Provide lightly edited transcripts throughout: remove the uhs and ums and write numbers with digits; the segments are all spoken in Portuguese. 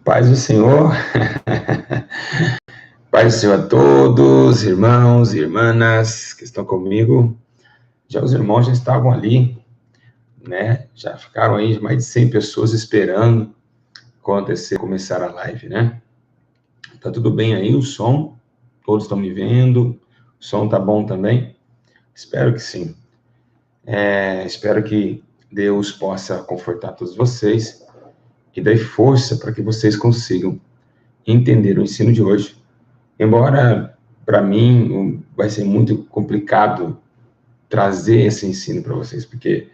Paz do Senhor, paz do Senhor a todos, irmãos e irmãs que estão comigo. Já os irmãos já estavam ali, né? Já ficaram aí mais de 100 pessoas esperando começar a live, né? Tá tudo bem aí o som? Todos estão me vendo? O som tá bom também? Espero que sim. Espero que Deus possa confortar todos vocês e dar força para que vocês consigam entender o ensino de hoje. Embora, para mim, vai ser muito complicado trazer esse ensino para vocês, porque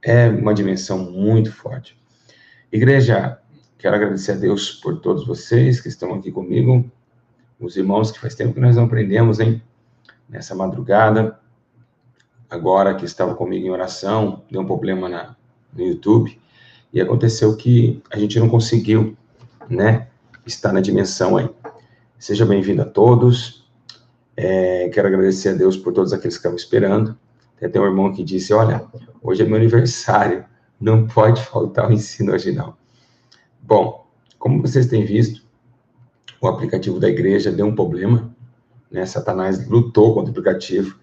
é uma dimensão muito forte. Igreja, quero agradecer a Deus por todos vocês que estão aqui comigo, os irmãos que faz tempo que nós não aprendemos, hein? Nessa madrugada, agora que estava comigo em oração, deu um problema no YouTube, e aconteceu que a gente não conseguiu, né, estar na dimensão aí. Seja bem-vindo a todos. Quero agradecer a Deus por todos aqueles que estavam esperando. Tem até um irmão que disse, olha, hoje é meu aniversário, não pode faltar o ensino hoje não. Bom, como vocês têm visto, o aplicativo da igreja deu um problema, né? Satanás lutou contra o aplicativo,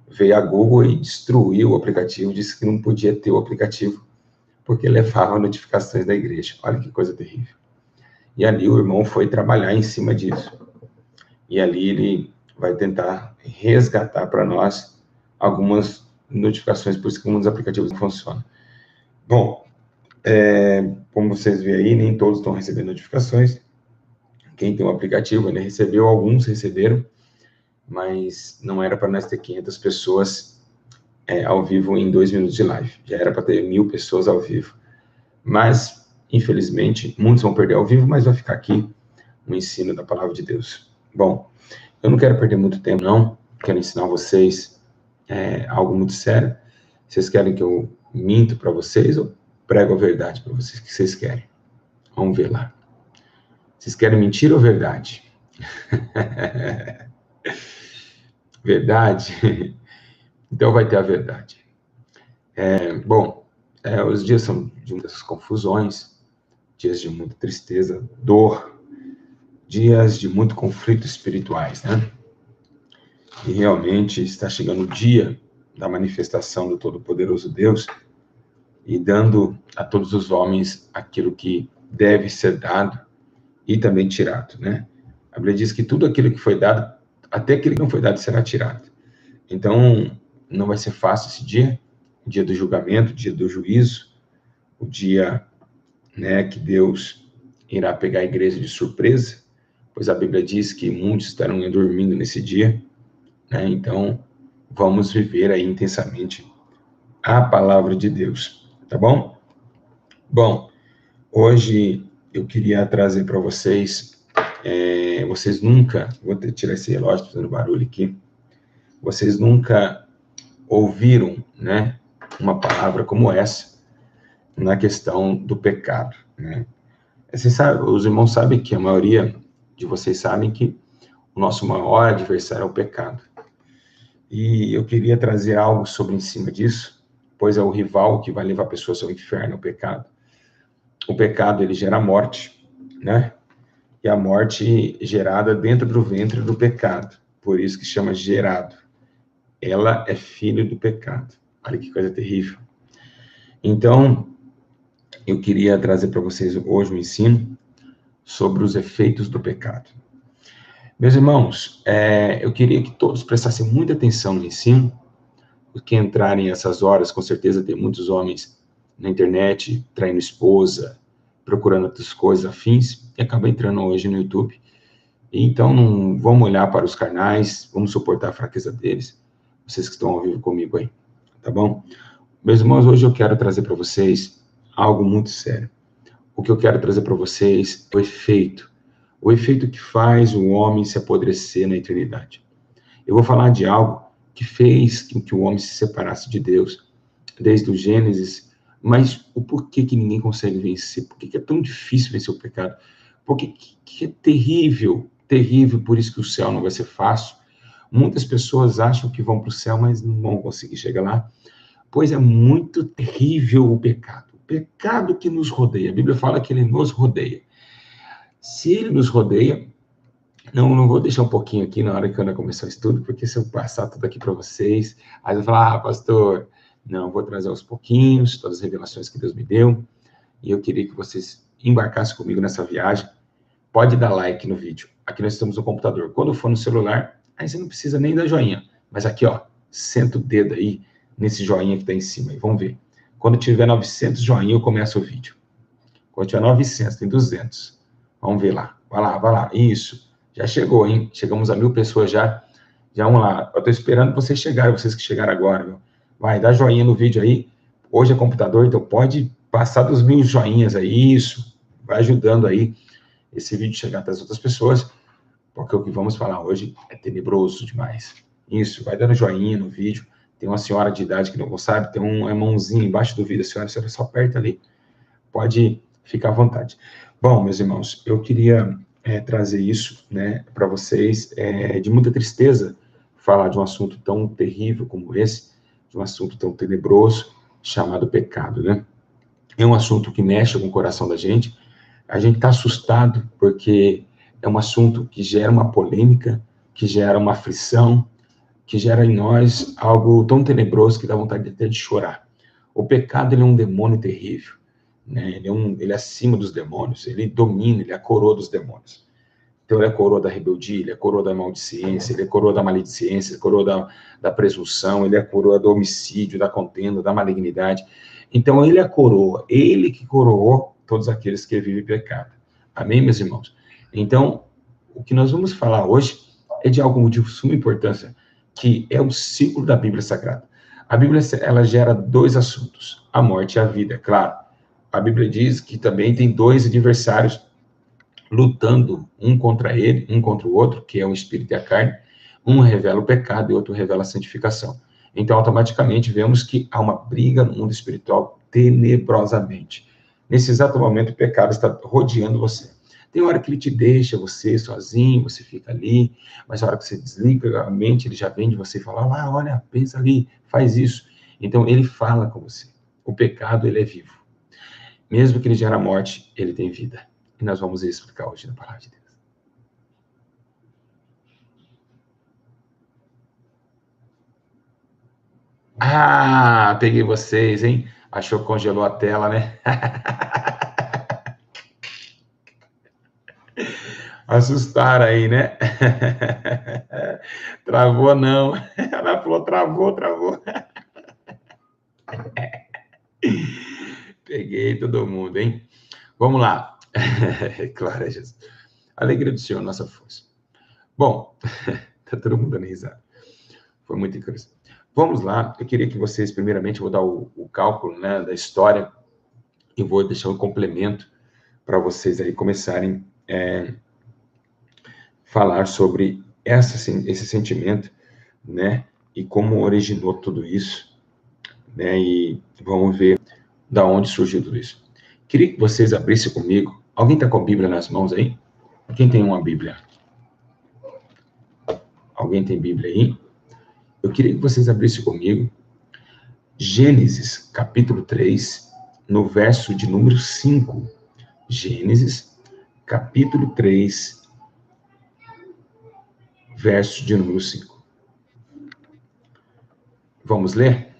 veio a Google e destruiu o aplicativo, disse que não podia ter o aplicativo, porque levava notificações da igreja. Olha que coisa terrível. E ali o irmão foi trabalhar em cima disso. E ali ele vai tentar resgatar para nós algumas notificações, por isso que um dos aplicativos não funciona. Bom, como vocês veem aí, nem todos estão recebendo notificações. Quem tem um aplicativo, ele recebeu, alguns receberam, mas não era para nós ter 500 pessoas ao vivo em 2 minutos de live. Já era para ter 1.000 pessoas ao vivo. Mas, infelizmente, muitos vão perder ao vivo, mas vai ficar aqui o ensino da palavra de Deus. Bom, eu não quero perder muito tempo, não. Quero ensinar vocês algo muito sério. Vocês querem que eu minto para vocês ou prego a verdade para vocês? O que vocês querem? Vamos ver lá. Vocês querem mentira ou verdade? Verdade? Então vai ter a verdade. Os dias são de muitas confusões, dias de muita tristeza, dor, dias de muito conflito espirituais, né? E realmente está chegando o dia da manifestação do Todo-Poderoso Deus e dando a todos os homens aquilo que deve ser dado e também tirado, né? A Bíblia diz que tudo aquilo que foi dado, até aquilo que não foi dado, será tirado. Então, não vai ser fácil esse dia, o dia do julgamento, o dia do juízo, o dia, né, que Deus irá pegar a igreja de surpresa, pois a Bíblia diz que muitos estarão dormindo nesse dia, né? Então, vamos viver aí intensamente a palavra de Deus, tá bom? Bom, hoje eu queria trazer para vocês, vocês nunca, vou tirar esse relógio, fazendo barulho aqui, vocês nunca ouviram, né, uma palavra como essa na questão do pecado, né? Você sabe, os irmãos sabem que a maioria de vocês sabem que o nosso maior adversário é o pecado. E eu queria trazer algo sobre em cima disso, pois é o rival que vai levar pessoas ao inferno, o pecado. O pecado, ele gera morte, né? E a morte gerada dentro do ventre do pecado. Por isso que chama gerado. Ela é filho do pecado. Olha que coisa terrível. Então, eu queria trazer para vocês hoje um ensino sobre os efeitos do pecado. Meus irmãos, eu queria que todos prestassem muita atenção no ensino, porque entrarem essas horas, com certeza tem muitos homens na internet, traindo esposa, procurando outras coisas afins, e acaba entrando hoje no YouTube. Então, não vamos olhar para os carnais, vamos suportar a fraqueza deles, vocês que estão ao vivo comigo aí, tá bom? Meus irmãos, hoje eu quero trazer para vocês algo muito sério. O que eu quero trazer para vocês é o efeito que faz o homem se apodrecer na eternidade. Eu vou falar de algo que fez com que o homem se separasse de Deus, desde o Gênesis, mas o porquê que ninguém consegue vencer, por que é tão difícil vencer o pecado, por que é terrível, por isso que o céu não vai ser fácil. Muitas pessoas acham que vão para o céu, mas não vão conseguir chegar lá, pois é muito terrível o pecado que nos rodeia. A Bíblia fala que ele nos rodeia. Se ele nos rodeia, não vou deixar um pouquinho aqui na hora que eu ainda começar o estudo, porque se eu passar tudo aqui para vocês, aí eu vou falar, pastor, não, vou trazer aos pouquinhos todas as revelações que Deus me deu, e eu queria que vocês embarcassem comigo nessa viagem. Pode dar like no vídeo. Aqui nós estamos no computador. Quando for no celular, aí você não precisa nem dar joinha. Mas aqui, ó, senta o dedo aí nesse joinha que está em cima. E vamos ver. Quando tiver 900 joinha, eu começo o vídeo. Quando tiver 900, tem 200. Vamos ver lá. Vai lá, vai lá. Isso. Já chegou, hein? Chegamos a 1000 pessoas já. Já vamos lá. Eu estou esperando vocês chegarem, vocês que chegaram agora. Viu? Vai, dá joinha no vídeo aí. Hoje é computador, então pode passar dos 1000 joinhas aí. Isso. Vai ajudando aí esse vídeo chegar até as outras pessoas, porque o que vamos falar hoje é tenebroso demais. Isso, vai dando joinha no vídeo. Tem uma senhora de idade que não sabe, tem uma mãozinha embaixo do vídeo, a senhora só aperta ali. Pode ficar à vontade. Bom, meus irmãos, eu queria trazer isso, né, para vocês, de muita tristeza, falar de um assunto tão terrível como esse, de um assunto tão tenebroso, chamado pecado, né? É um assunto que mexe com o coração da gente. A gente está assustado porque é um assunto que gera uma polêmica, que gera uma aflição, que gera em nós algo tão tenebroso que dá vontade até de chorar. O pecado, ele é um demônio terrível, né? Ele é acima dos demônios, ele domina, ele é a coroa dos demônios. Então, ele é a coroa da rebeldia, ele é a coroa da maldicência, ele é a coroa da maledicência, ele é a coroa da presunção, ele é a coroa do homicídio, da contenda, da malignidade. Então, ele é a coroa, ele que coroou todos aqueles que vivem pecado. Amém, meus irmãos? Então, o que nós vamos falar hoje é de algo de suma importância, que é o ciclo da Bíblia Sagrada. A Bíblia, ela gera dois assuntos, a morte e a vida, é claro. A Bíblia diz que também tem dois adversários lutando um contra ele, um contra o outro, que é o espírito e a carne. Um revela o pecado e o outro revela a santificação. Então, automaticamente, vemos que há uma briga no mundo espiritual tenebrosamente. Nesse exato momento, o pecado está rodeando você. Tem hora que ele te deixa você sozinho, você fica ali, mas a hora que você desliga a mente, ele já vem de você e fala, olha, pensa ali, faz isso. Então, ele fala com você. O pecado, ele é vivo. Mesmo que ele gere a morte, ele tem vida. E nós vamos explicar hoje na palavra de Deus. Ah, peguei vocês, hein? Achou que congelou a tela, né? Assustaram aí, né? Travou não. Ela falou, travou. Peguei todo mundo, hein? Vamos lá. Glória a Jesus. Alegria do Senhor, nossa força. Bom, tá todo mundo dando risada. Foi muito interessante. Vamos lá. Eu queria que vocês, primeiramente, eu vou dar o cálculo, né, da história e vou deixar um complemento para vocês aí começarem falar sobre esse sentimento, né, e como originou tudo isso, né, e vamos ver da onde surgiu tudo isso. Queria que vocês abrissem comigo. Alguém está com a Bíblia nas mãos aí? Quem tem uma Bíblia? Alguém tem Bíblia aí? Eu queria que vocês abrissem comigo Gênesis, capítulo 3, no verso de número 5. Gênesis, capítulo 3, verso de número 5. Vamos ler?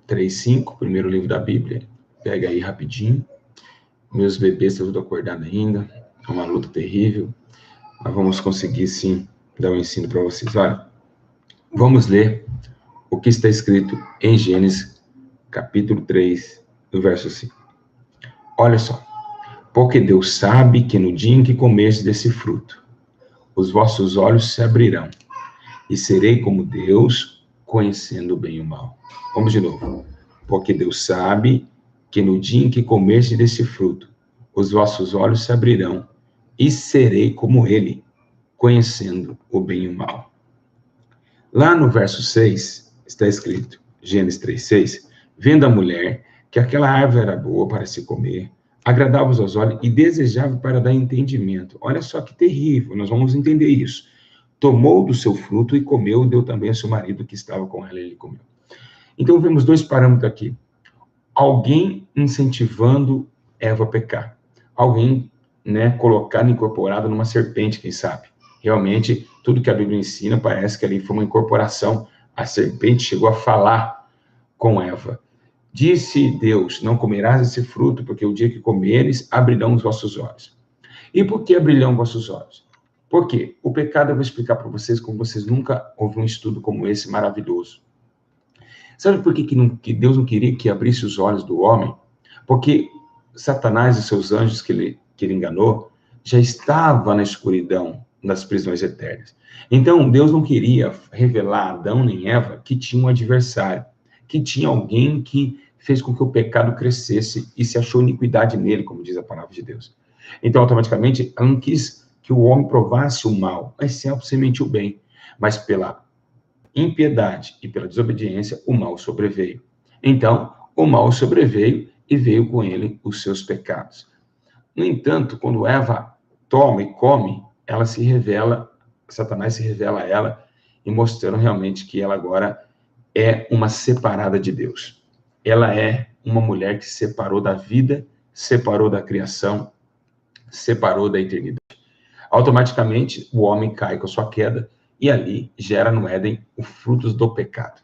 3:5, primeiro livro da Bíblia. Pega aí rapidinho. Meus bebês estão tudo acordados ainda. É uma luta terrível. Mas vamos conseguir, sim, dar um ensino para vocês. Olha, vamos ler o que está escrito em Gênesis, capítulo 3, no verso 5. Olha só. Porque Deus sabe que no dia em que comerdes desse fruto, os vossos olhos se abrirão, e serei como Deus, conhecendo o bem e o mal. Vamos de novo. Porque Deus sabe que no dia em que comerdes desse fruto, os vossos olhos se abrirão, e serei como Ele, conhecendo o bem e o mal. Lá no verso 6, está escrito, Gênesis 3:6, vendo a mulher que aquela árvore era boa para se comer, agradável aos olhos e desejável para dar entendimento. Olha só que terrível, nós vamos entender isso. Tomou do seu fruto e comeu, deu também ao seu marido que estava com ela, e ele comeu. Então, vemos dois parâmetros aqui. Alguém incentivando Eva a pecar. Alguém né, colocado, incorporado numa serpente, quem sabe. Realmente, tudo que a Bíblia ensina parece que ali foi uma incorporação. A serpente chegou a falar com Eva. Disse Deus, não comerás esse fruto, porque o dia que comeres, abrirão os vossos olhos. E por que abrirão os vossos olhos? Por quê? O pecado eu vou explicar para vocês, como vocês nunca ouviram um estudo como esse maravilhoso. Sabe por que Deus não queria que abrisse os olhos do homem? Porque Satanás e seus anjos que ele enganou, já estava na escuridão das prisões eternas. Então, Deus não queria revelar a Adão nem Eva que tinha um adversário, que tinha alguém que fez com que o pecado crescesse e se achou iniquidade nele, como diz a palavra de Deus. Então, automaticamente, ela não quis que o homem provasse o mal, mas simplesmente o bem. Mas pela impiedade e pela desobediência, o mal sobreveio. Então, o mal sobreveio e veio com ele os seus pecados. No entanto, quando Eva toma e come, ela se revela, Satanás se revela a ela e mostrando realmente que ela agora é uma separada de Deus. Ela é uma mulher que se separou da vida, separou da criação, separou da eternidade. Automaticamente, o homem cai com a sua queda e ali gera no Éden os frutos do pecado.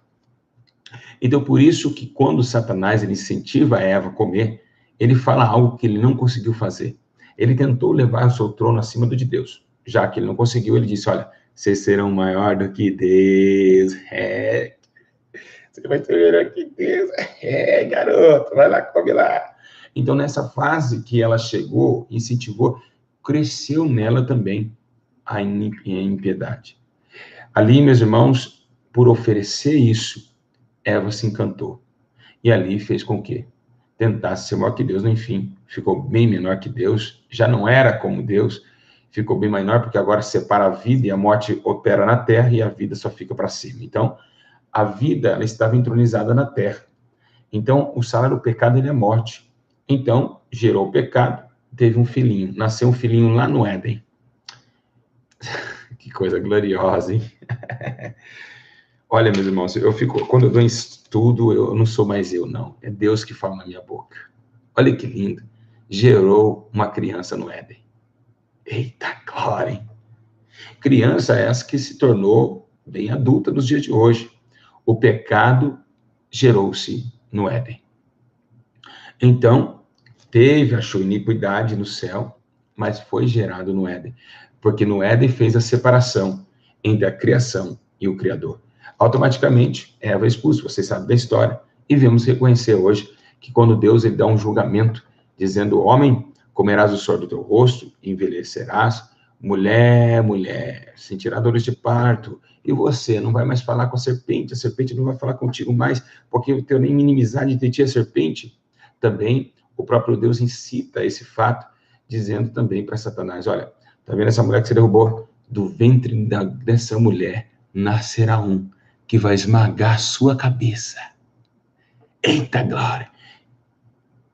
Então, por isso que quando Satanás ele incentiva a Eva a comer, ele fala algo que ele não conseguiu fazer. Ele tentou levar o seu trono acima do de Deus. Já que ele não conseguiu, ele disse, olha, vocês serão maior do que Deus. Você vai ser melhor que Deus. Garoto, vai lá, come lá. Então, nessa fase que ela chegou, incentivou, cresceu nela também a impiedade. Ali, meus irmãos, por oferecer isso, Eva se encantou. E ali fez com que tentasse ser maior que Deus. No enfim, ficou bem menor que Deus. Já não era como Deus. Ficou bem menor, porque agora separa a vida e a morte opera na terra e a vida só fica para cima. Então, a vida ela estava entronizada na terra. Então, o salário do pecado ele é morte. Então, gerou o pecado, teve um filhinho. Nasceu um filhinho lá no Éden. Que coisa gloriosa, hein? Olha, meus irmãos, quando eu dou estudo, eu não sou mais eu, não. É Deus que fala na minha boca. Olha que lindo. Gerou uma criança no Éden. Eita glória, hein? Criança essa que se tornou bem adulta nos dias de hoje. O pecado gerou-se no Éden. Então, achou iniquidade no céu, mas foi gerado no Éden. Porque no Éden fez a separação entre a criação e o Criador. Automaticamente, Eva é expulsa, vocês sabem da história. E vemos reconhecer hoje que quando Deus ele dá um julgamento, dizendo, homem, comerás o suor do teu rosto, envelhecerás, mulher, sentirá dores de parto, e você não vai mais falar com a serpente não vai falar contigo mais, porque eu tenho nem inimizade de ti a serpente. Também o próprio Deus incita esse fato, dizendo também para Satanás, olha, tá vendo essa mulher que você derrubou? Do ventre dessa mulher nascerá um que vai esmagar a sua cabeça. Eita glória!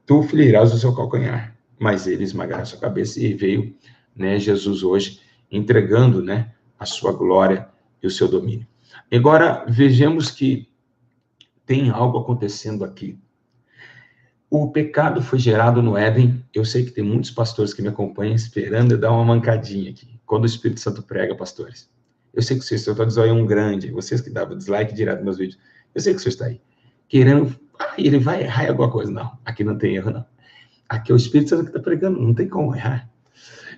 Tu ferirás o seu calcanhar, mas ele esmagará a sua cabeça. E veio, né, Jesus hoje entregando, né, a sua glória e o seu domínio. Agora, vejamos que tem algo acontecendo aqui. O pecado foi gerado no Éden. Eu sei que tem muitos pastores que me acompanham esperando eu dar uma mancadinha aqui. Quando o Espírito Santo prega, pastores. Eu sei que vocês estão de zoião grande. Vocês que davam dislike direto nos meus vídeos. Eu sei que você está aí. Querendo... ele vai errar em alguma coisa. Não, aqui não tem erro, não. Aqui é o Espírito Santo que está pregando. Não tem como errar.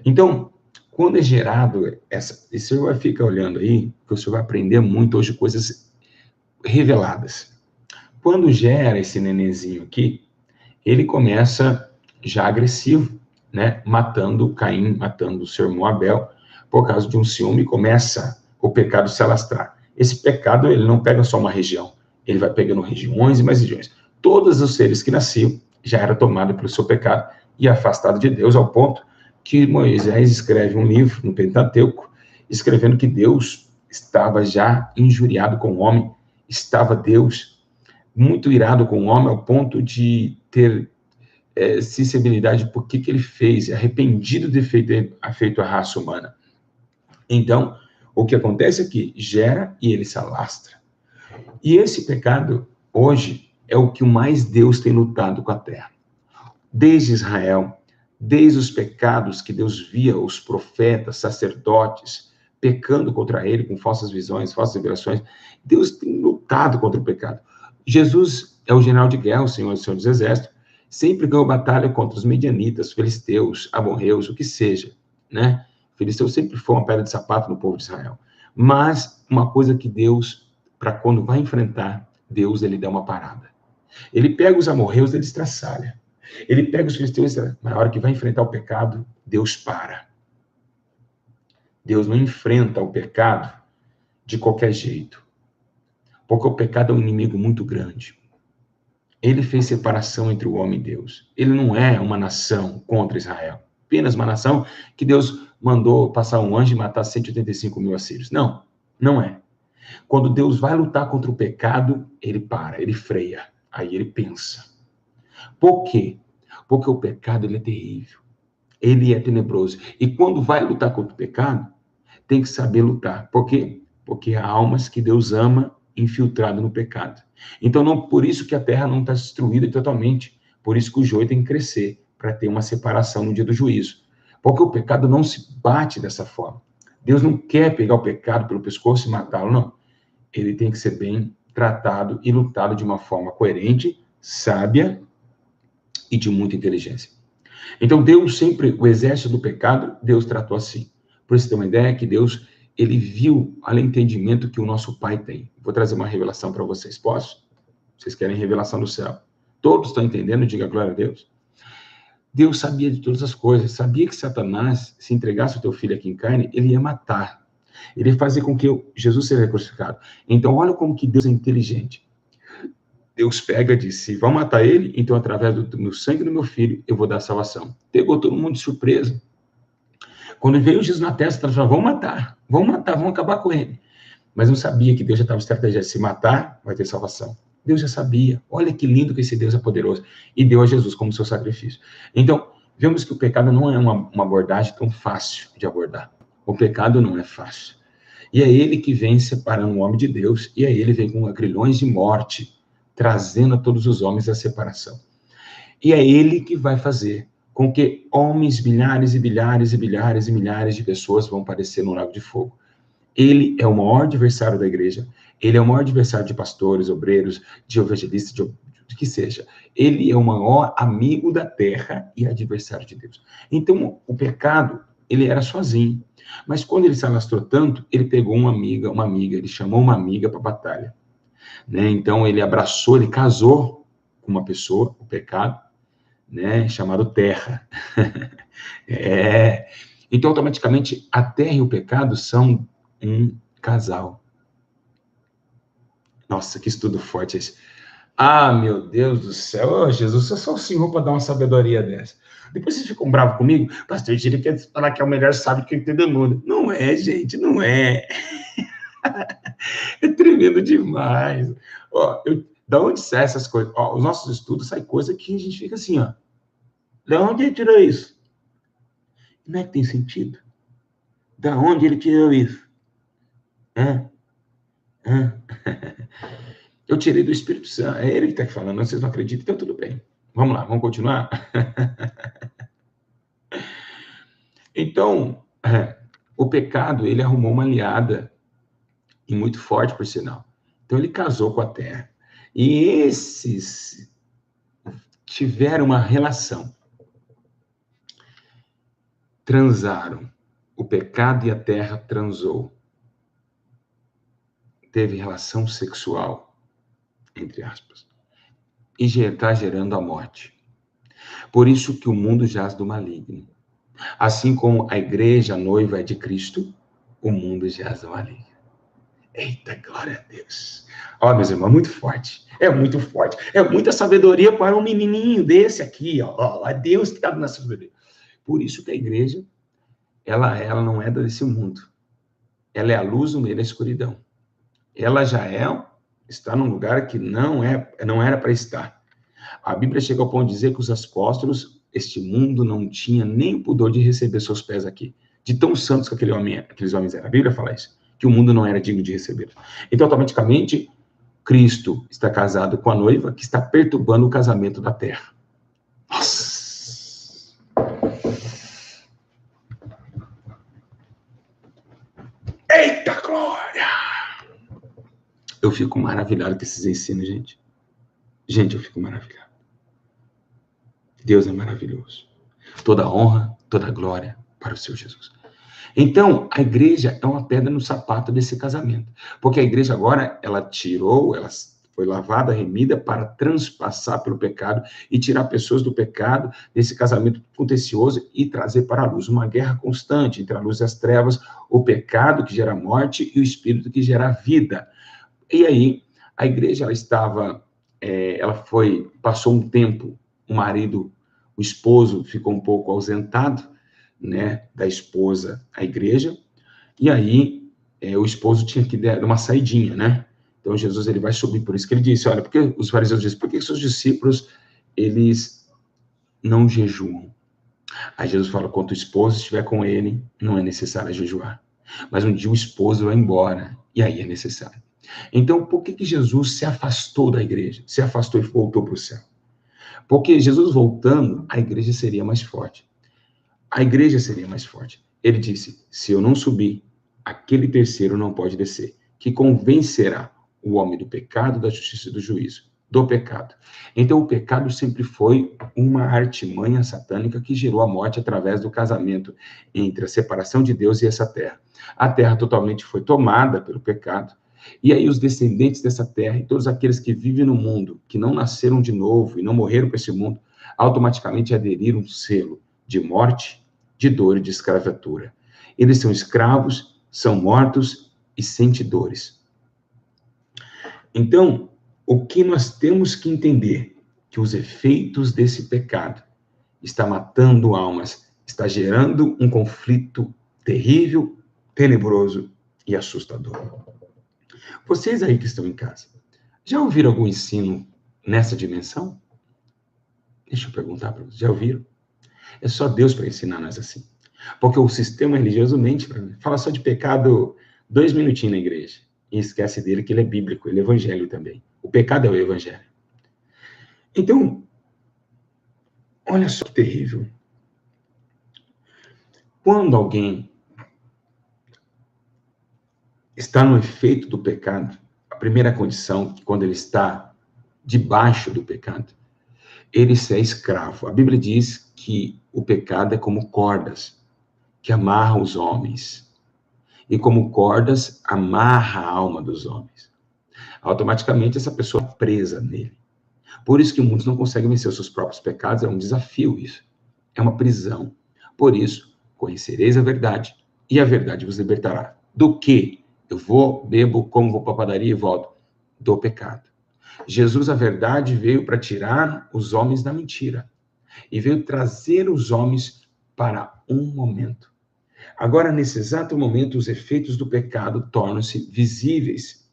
Então, quando é gerado e o senhor vai ficar olhando aí, que o senhor vai aprender muito hoje coisas reveladas. Quando gera esse nenenzinho aqui, ele começa já agressivo, né? Matando Caim, matando o seu irmão Abel, por causa de um ciúme, começa o pecado se alastrar. Esse pecado, ele não pega só uma região, ele vai pegando regiões e mais regiões. Todos os seres que nasciam já eram tomados pelo seu pecado e afastados de Deus, ao ponto que Moisés escreve um livro no Pentateuco, escrevendo que Deus estava já injuriado com o homem, estava Deus muito irado com o homem, ao ponto de ter sensibilidade por que ele fez, arrependido de ter feito a raça humana. Então, o que acontece é que gera e ele se alastra. E esse pecado, hoje, é o que mais Deus tem lutado com a terra. Desde Israel, desde os pecados que Deus via os profetas, sacerdotes, pecando contra ele com falsas visões, falsas revelações. Deus tem lutado contra o pecado. Jesus é o general de guerra, o Senhor dos Exércitos, sempre ganhou batalha contra os medianitas, filisteus, amorreus, o que seja, né? Filisteu sempre foi uma pedra de sapato no povo de Israel. Mas uma coisa que Deus, para quando vai enfrentar, Deus, ele dá uma parada. Ele pega os amorreus, ele estraçalha. Ele pega os filisteus, na hora que vai enfrentar o pecado, Deus para. Deus não enfrenta o pecado de qualquer jeito. Porque o pecado é um inimigo muito grande. Ele fez separação entre o homem e Deus. Ele não é uma nação contra Israel. Apenas uma nação que Deus mandou passar um anjo e matar 185 mil assírios. Não, não é. Quando Deus vai lutar contra o pecado, ele para, ele freia. Aí ele pensa. Por quê? Porque o pecado, ele é terrível. Ele é tenebroso. E quando vai lutar contra o pecado, tem que saber lutar. Por quê? Porque há almas que Deus ama infiltrado no pecado. Então, não, por isso que a terra não está destruída totalmente. Por isso que o joio tem que crescer, para ter uma separação no dia do juízo. Porque o pecado não se bate dessa forma. Deus não quer pegar o pecado pelo pescoço e matá-lo, não. Ele tem que ser bem tratado e lutado de uma forma coerente, sábia e de muita inteligência. Então, Deus sempre, o exército do pecado, Deus tratou assim. Por isso, tem uma ideia que Deus, ele viu além do entendimento que o nosso Pai tem. Vou trazer uma revelação para vocês, posso? Vocês querem revelação do céu? Todos estão entendendo? Diga glória a Deus. Deus sabia de todas as coisas, sabia que Satanás, se entregasse o teu filho aqui em carne, ele ia matar. Ele ia fazer com que Jesus seja crucificado. Então, olha como que Deus é inteligente. Deus pega e disse, vão matar ele, então através do meu sangue do meu filho, eu vou dar salvação. Pegou todo mundo de surpresa. Quando veio Jesus na testa, ele falou, vão acabar com ele. Mas não sabia que Deus já estava estrategizando, se matar, vai ter salvação. Deus já sabia. Olha que lindo que esse Deus é poderoso. E deu a Jesus como seu sacrifício. Então, vemos que o pecado não é uma abordagem tão fácil de abordar. O pecado não é fácil. E é ele que vem separando o homem de Deus, e é ele que vem com agrilhões de morte, trazendo a todos os homens a separação. E é ele que vai fazer com que homens, milhares e bilhares e bilhares e milhares de pessoas vão aparecer no lago de fogo. Ele é o maior adversário da igreja, ele é o maior adversário de pastores, obreiros, de evangelistas, de que seja. Ele é o maior amigo da terra e adversário de Deus. Então, o pecado, ele era sozinho. Mas quando ele se alastrou tanto, ele pegou uma amiga, ele chamou uma amiga para a batalha. Né? Então, ele abraçou, ele casou com uma pessoa, o pecado, né? Chamado terra. Então, automaticamente, a terra e o pecado são um casal. Nossa, que estudo forte esse. Ah, meu Deus do céu. Oh, Jesus, eu sou o Senhor para dar uma sabedoria dessa. Depois vocês ficam bravos comigo. Pastor, ele quer falar que é o melhor sábio que tem do mundo. Não é, gente, não é. É tremendo demais. Ó, da onde saem essas coisas? Ó, os nossos estudos saem coisa que a gente fica assim, ó. Da onde ele tirou isso? Não é que tem sentido? Da onde ele tirou isso? Eu tirei do Espírito Santo. É ele que está falando, vocês não acreditam, então tudo bem. Vamos lá, vamos continuar? Então, o pecado, ele arrumou uma aliada, e muito forte, por sinal. Então, ele casou com a terra. E esses tiveram uma relação. Transaram. O pecado e a terra transou. Teve relação sexual, entre aspas. E está gerando a morte. Por isso que o mundo jaz do maligno. Assim como a igreja, a noiva é de Cristo, o mundo jaz do maligno. Eita, glória a Deus. Ó, meus irmãos, muito forte. É muito forte. É muita sabedoria para um menininho desse aqui, ó. É Deus que está dando essa sabedoria. Por isso que a igreja, ela não é desse mundo. Ela é a luz no meio da escuridão. Ela já está num lugar que não era para estar. A Bíblia chega ao ponto de dizer que os apóstolos, este mundo não tinha nem o pudor de receber seus pés aqui. De tão santos que aqueles homens eram. A Bíblia fala isso. Que o mundo não era digno de receber. Então, automaticamente, Cristo está casado com a noiva que está perturbando o casamento da terra. Nossa! Eu fico maravilhado com esses ensinos, gente. Gente, eu fico maravilhado. Deus é maravilhoso. Toda honra, toda glória para o Senhor Jesus. Então, a igreja é uma pedra no sapato desse casamento. Porque a igreja agora, ela foi lavada, remida para transpassar pelo pecado e tirar pessoas do pecado, desse casamento contencioso e trazer para a luz uma guerra constante entre a luz e as trevas, o pecado que gera morte e o espírito que gera vida. E aí, a igreja, passou um tempo, o esposo ficou um pouco ausentado, né, da esposa à igreja, e aí o esposo tinha que dar uma saidinha, né? Então Jesus ele vai subir, por isso que ele disse, olha, porque os fariseus dizem, por que seus discípulos eles não jejuam? Aí Jesus fala, quando o esposo estiver com ele, não é necessário jejuar. Mas um dia o esposo vai embora, e aí é necessário. Então, por que Jesus se afastou da igreja? Se afastou e voltou para o céu? Porque Jesus voltando, a igreja seria mais forte. A igreja seria mais forte. Ele disse, se eu não subir, aquele terceiro não pode descer, que convencerá o homem do pecado, da justiça e do juízo, do pecado. Então, o pecado sempre foi uma artimanha satânica que gerou a morte através do casamento entre a separação de Deus e essa terra. A terra totalmente foi tomada pelo pecado, e aí os descendentes dessa terra e todos aqueles que vivem no mundo, que não nasceram de novo e não morreram para esse mundo, automaticamente aderiram um selo de morte, de dor e de escravatura. Eles são escravos, são mortos e sentem dores. Então, o que nós temos que entender? Que os efeitos desse pecado está matando almas, está gerando um conflito terrível, tenebroso e assustador. Vocês aí que estão em casa, já ouviram algum ensino nessa dimensão? Deixa eu perguntar para vocês, já ouviram? É só Deus para ensinar nós assim. Porque o sistema religioso mente para mim. Fala só de pecado 2 minutinhos na igreja. E esquece dele que ele é bíblico, ele é evangelho também. O pecado é o evangelho. Então, olha só que terrível. Quando alguém está no efeito do pecado, a primeira condição, quando ele está debaixo do pecado, ele é escravo. A Bíblia diz que o pecado é como cordas que amarram os homens. E como cordas, amarra a alma dos homens. Automaticamente, essa pessoa é presa nele. Por isso que muitos não conseguem vencer os seus próprios pecados, é um desafio isso. É uma prisão. Por isso, conhecereis a verdade, e a verdade vos libertará. Do que? Eu vou, bebo, como, vou para a padaria e volto. Do pecado. Jesus, a verdade, veio para tirar os homens da mentira. E veio trazer os homens para um momento. Agora, nesse exato momento, os efeitos do pecado tornam-se visíveis.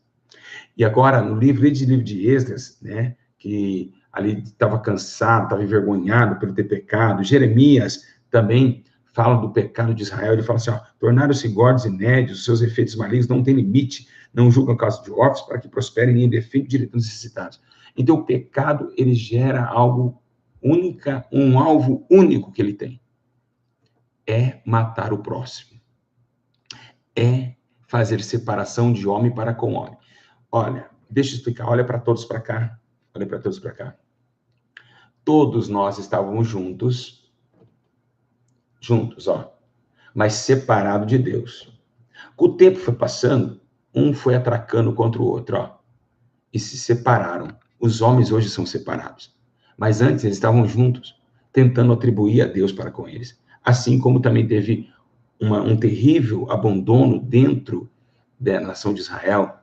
E agora, no livro de Esdras, né, que ali estava cansado, estava envergonhado por ter pecado, Jeremias também fala do pecado de Israel, ele fala assim, ó, tornaram-se gordos e nédios, os seus efeitos malignos não têm limite, não julgam caso de órfãos para que prosperem nem defendem direito necessitados. Então, o pecado, ele gera algo única, um alvo único que ele tem. É matar o próximo. É fazer separação de homem para com homem. Olha, deixa eu explicar, olha para todos para cá, olha para todos para cá. Todos nós estávamos juntos, ó, mas separados de Deus. Com o tempo foi passando, um foi atracando contra o outro, ó, e se separaram. Os homens hoje são separados, mas antes eles estavam juntos, tentando atribuir a Deus para com eles. Assim como também teve um terrível abandono dentro da nação de Israel,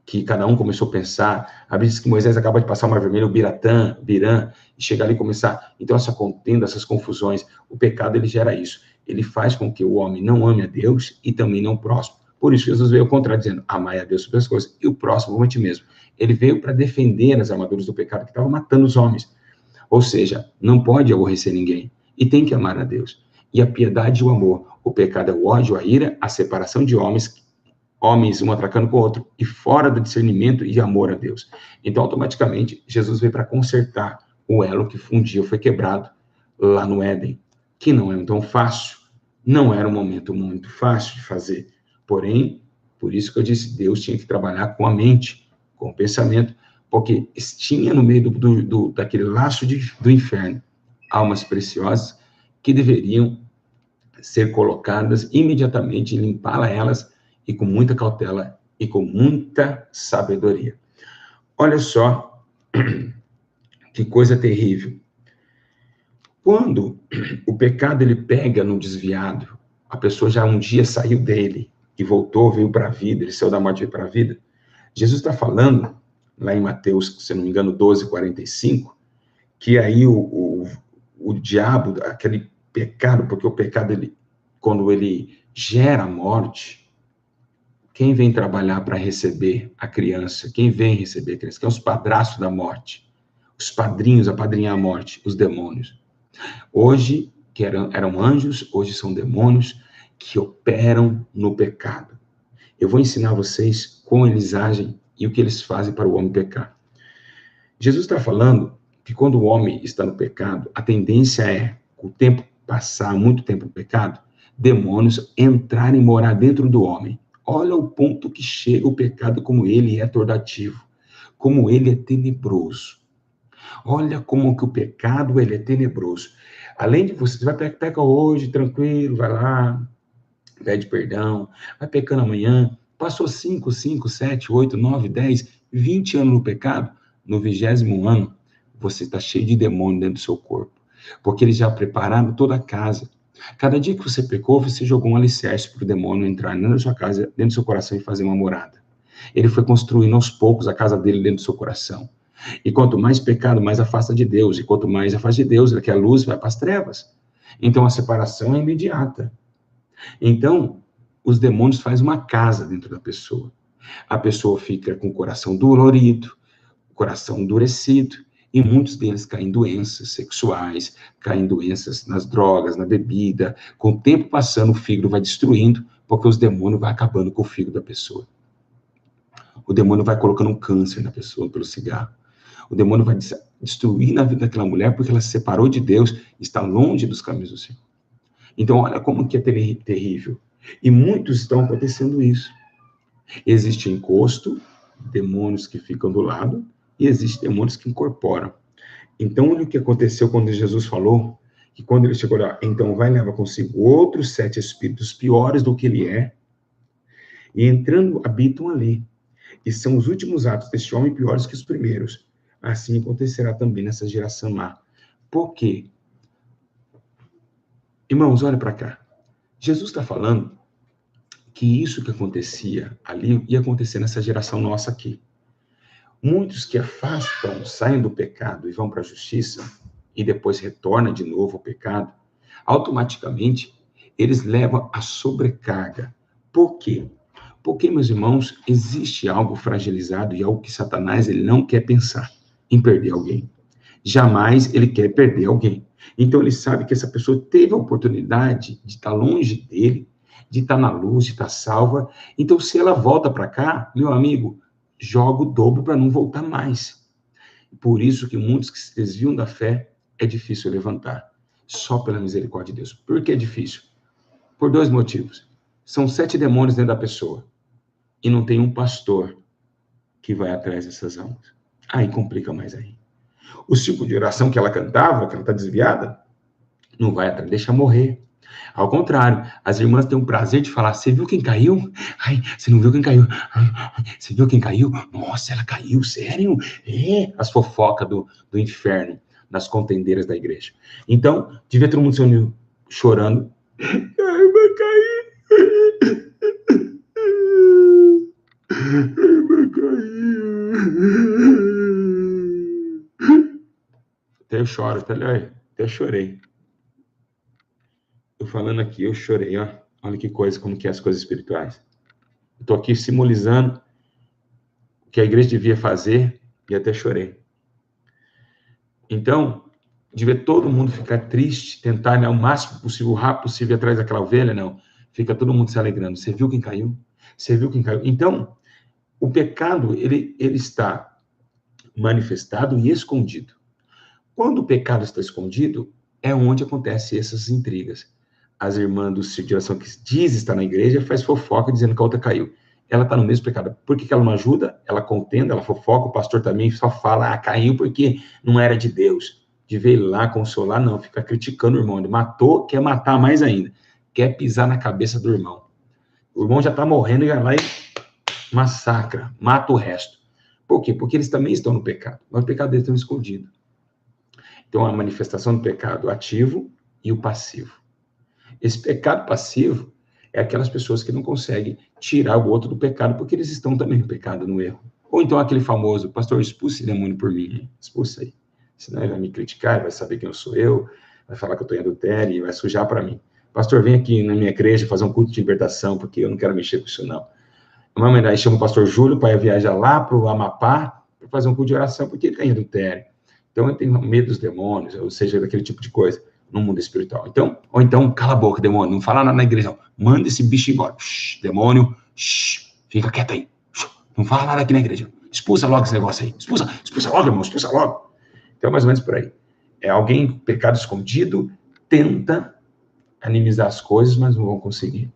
que cada um começou a pensar. A Bíblia diz que Moisés acaba de passar o Mar Vermelho, o Birã, e chega ali e começar. Então, essa contenda, essas confusões, o pecado, ele gera isso. Ele faz com que o homem não ame a Deus e também não o próximo. Por isso, Jesus veio ao contrário, dizendo, amai a Deus sobre as coisas, e o próximo como a ti mesmo. Ele veio para defender as armaduras do pecado que estavam matando os homens. Ou seja, não pode aborrecer ninguém, e tem que amar a Deus. E a piedade e o amor. O pecado é o ódio, a ira, a separação de homens um atracando com o outro, e fora do discernimento e amor a Deus. Então, automaticamente, Jesus veio para consertar o elo que um dia foi quebrado lá no Éden, que não é tão fácil, não era um momento muito fácil de fazer. Porém, por isso que eu disse, Deus tinha que trabalhar com a mente com o pensamento, porque tinha no meio daquele laço do inferno almas preciosas que deveriam ser colocadas imediatamente, limpá-las elas, e com muita cautela e com muita sabedoria. Olha só que coisa terrível. Quando o pecado ele pega no desviado, a pessoa já um dia saiu dele e voltou, veio para a vida, ele saiu da morte e veio para a vida. Jesus está falando, lá em Mateus, se não me engano, 12:45, que aí o diabo, aquele pecado, porque o pecado, quando ele gera a morte, quem vem trabalhar para receber a criança? Quem vem receber a criança? Quem é os padrastos da morte? Os padrinhos, apadrinhar a morte, os demônios. Hoje, que eram anjos, hoje são demônios que operam no pecado. Eu vou ensinar vocês como eles agem e o que eles fazem para o homem pecar. Jesus está falando que quando o homem está no pecado, a tendência é, com o tempo passar, muito tempo no pecado, demônios entrarem e morar dentro do homem. Olha o ponto que chega o pecado, como ele é tordativo, como ele é tenebroso. Olha como que o pecado, ele é tenebroso. Além de você vai pecar hoje, tranquilo, vai lá, pede perdão, vai pecando amanhã, passou 5, 7, 8, 9, 10, 20 anos no pecado, no 20º ano, você está cheio de demônio dentro do seu corpo, porque eles já prepararam toda a casa. Cada dia que você pecou, você jogou um alicerce para o demônio entrar dentro da sua casa, dentro do seu coração e fazer uma morada. Ele foi construindo aos poucos a casa dele dentro do seu coração. E quanto mais pecado, mais afasta de Deus. E quanto mais afasta de Deus, é que a luz vai para as trevas. Então a separação é imediata. Então, os demônios fazem uma casa dentro da pessoa. A pessoa fica com o coração dolorido, o coração endurecido, e muitos deles caem em doenças sexuais, caem em doenças nas drogas, na bebida. Com o tempo passando, o fígado vai destruindo, porque os demônios vão acabando com o fígado da pessoa. O demônio vai colocando um câncer na pessoa pelo cigarro. O demônio vai destruir a vida daquela mulher porque ela se separou de Deus, está longe dos caminhos do Senhor. Então, olha como que é terrível. E muitos estão acontecendo isso. Existe encosto, demônios que ficam do lado, e existem demônios que incorporam. Então, olha o que aconteceu quando Jesus falou, que quando ele chegou lá, então vai levar consigo outros 7 espíritos piores do que ele é, e entrando, habitam ali. E são os últimos atos deste homem piores que os primeiros. Assim acontecerá também nessa geração má. Por quê? Irmãos, olha para cá. Jesus está falando que isso que acontecia ali ia acontecer nessa geração nossa aqui. Muitos que afastam, saem do pecado e vão para a justiça, e depois retornam de novo ao pecado, automaticamente eles levam a sobrecarga. Por quê? Porque, meus irmãos, existe algo fragilizado e algo que Satanás ele não quer pensar em perder alguém. Jamais ele quer perder alguém. Então ele sabe que essa pessoa teve a oportunidade de estar longe dele, de estar na luz, de estar salva. Então se ela volta para cá, meu amigo, joga o dobro para não voltar mais. Por isso que muitos que se desviam da fé, é difícil levantar. Só pela misericórdia de Deus. Por que é difícil? Por 2 motivos. São 7 demônios dentro da pessoa. E não tem um pastor que vai atrás dessas almas. Aí complica mais aí. O ciclo de oração que ela cantava, que ela está desviada, não vai atrás, deixa morrer. Ao contrário, as irmãs têm o prazer de falar, você viu quem caiu? Ai, você não viu quem caiu? Ai, você viu quem caiu? Nossa, ela caiu, sério? É, as fofocas do inferno nas contendeiras da igreja. Então, devia todo mundo se unir chorando. A irmã caiu. A irmã caiu. Até eu choro, até chorei. Tô falando aqui, eu chorei, ó. Olha que coisa, como que é as coisas espirituais. Eu tô aqui simbolizando o que a igreja devia fazer e até chorei. Então, devia todo mundo ficar triste, tentar, né, o máximo possível, o rápido possível, ir atrás daquela ovelha, não. Fica todo mundo se alegrando. Você viu quem caiu? Você viu quem caiu? Então, o pecado, ele está manifestado e escondido. Quando o pecado está escondido, é onde acontecem essas intrigas. As irmãs do círculo de oração que diz estar na igreja faz fofoca dizendo que a outra caiu. ela está no mesmo pecado. Por que ela não ajuda? Ela contenda, ela fofoca, o pastor também só fala, caiu porque não era de Deus. De ver lá, consolar, não, fica criticando o irmão. Ele matou, quer matar mais ainda. Quer pisar na cabeça do irmão. O irmão já está morrendo e vai lá e massacra, mata o resto. Por quê? Porque eles também estão no pecado, mas o pecado deles está escondido. Então, a manifestação do pecado ativo e o passivo. Esse pecado passivo é aquelas pessoas que não conseguem tirar o outro do pecado, porque eles estão também no pecado, no erro. Ou então aquele famoso, pastor, expulse esse demônio por mim, hein? Expulsa aí. Senão ele vai me criticar, vai saber quem eu sou eu, vai falar que eu estou em adultério e vai sujar para mim. Pastor, vem aqui na minha igreja fazer um culto de libertação, porque eu não quero mexer com isso, não. Aí chama o pastor Júlio para viajar lá para o Amapá para fazer um culto de oração, porque ele está em adultério. Então, ele tem medo dos demônios, ou seja, daquele tipo de coisa, no mundo espiritual. Então, ou então, cala a boca, demônio, não fala nada na igreja, não. Manda esse bicho embora. Shhh, demônio, shhh, fica quieto aí. Não fala nada aqui na igreja. Expulsa logo esse negócio aí. Expulsa logo, irmão, expulsa logo. Então, mais ou menos por aí. É alguém, pecado escondido, tenta animizar as coisas, mas não vão conseguir.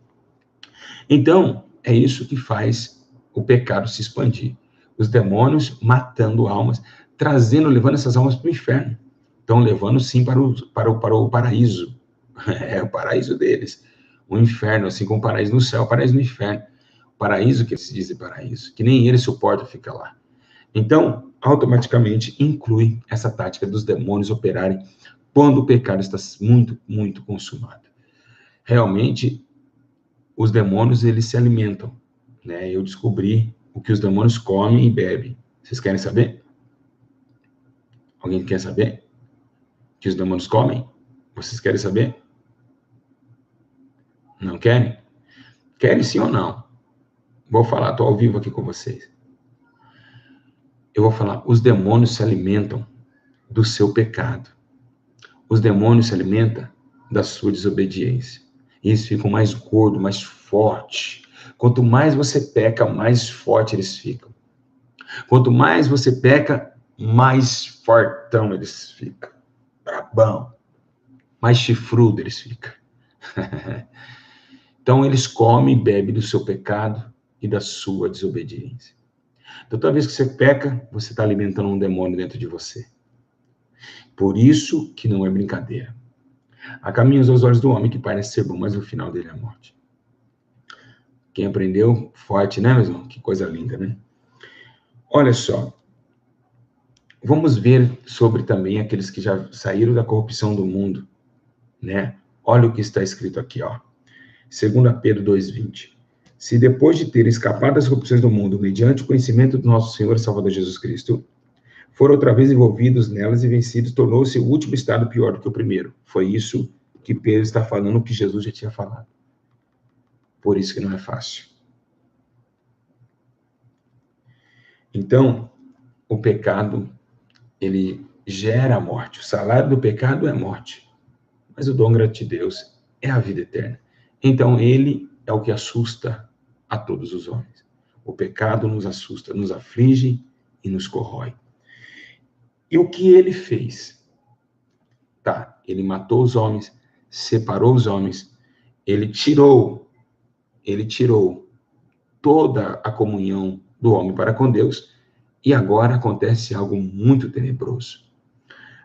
Então, é isso que faz o pecado se expandir. Os demônios matando almas, levando essas almas para o inferno. Estão levando, sim, para o paraíso. É o paraíso deles. O inferno, assim como o paraíso no céu, o paraíso no inferno. O paraíso que eles dizem paraíso, que nem eles suportam ficar lá. Então, automaticamente inclui essa tática dos demônios operarem quando o pecado está muito, muito consumado. Realmente, os demônios, eles se alimentam, né? Eu descobri o que os demônios comem e bebem. Vocês querem saber? Alguém quer saber? O que os demônios comem? Vocês querem saber? Não querem? Querem sim ou não? Vou falar, estou ao vivo aqui com vocês. Eu vou falar, os demônios se alimentam do seu pecado. Os demônios se alimentam da sua desobediência. E eles ficam mais gordos, mais fortes. Quanto mais você peca, mais forte eles ficam. Quanto mais você peca, mais fortão eles ficam. Brabão. Mais chifrudo eles ficam. Então, eles comem e bebem do seu pecado e da sua desobediência. Então, toda vez que você peca, você está alimentando um demônio dentro de você. Por isso que não é brincadeira. Há caminhos aos olhos do homem que parece ser bom, mas o final dele é a morte. Quem aprendeu, forte, né, meu irmão? Que coisa linda, né? Olha só. Vamos ver sobre também aqueles que já saíram da corrupção do mundo, né? Olha o que está escrito aqui, ó. 2 Pedro 2,20. Se depois de ter escapado das corrupções do mundo, mediante o conhecimento do nosso Senhor e Salvador Jesus Cristo, foram outra vez envolvidos nelas e vencidos, tornou-se o último estado pior do que o primeiro. Foi isso que Pedro está falando, que Jesus já tinha falado. Por isso que não é fácil. Então, o pecado, ele gera a morte. O salário do pecado é a morte. Mas o dom de Deus é a vida eterna. Então, ele é o que assusta a todos os homens. O pecado nos assusta, nos aflige e nos corrói. E o que ele fez? Tá, ele matou os homens, separou os homens, ele tirou toda a comunhão do homem para com Deus, e agora acontece algo muito tenebroso.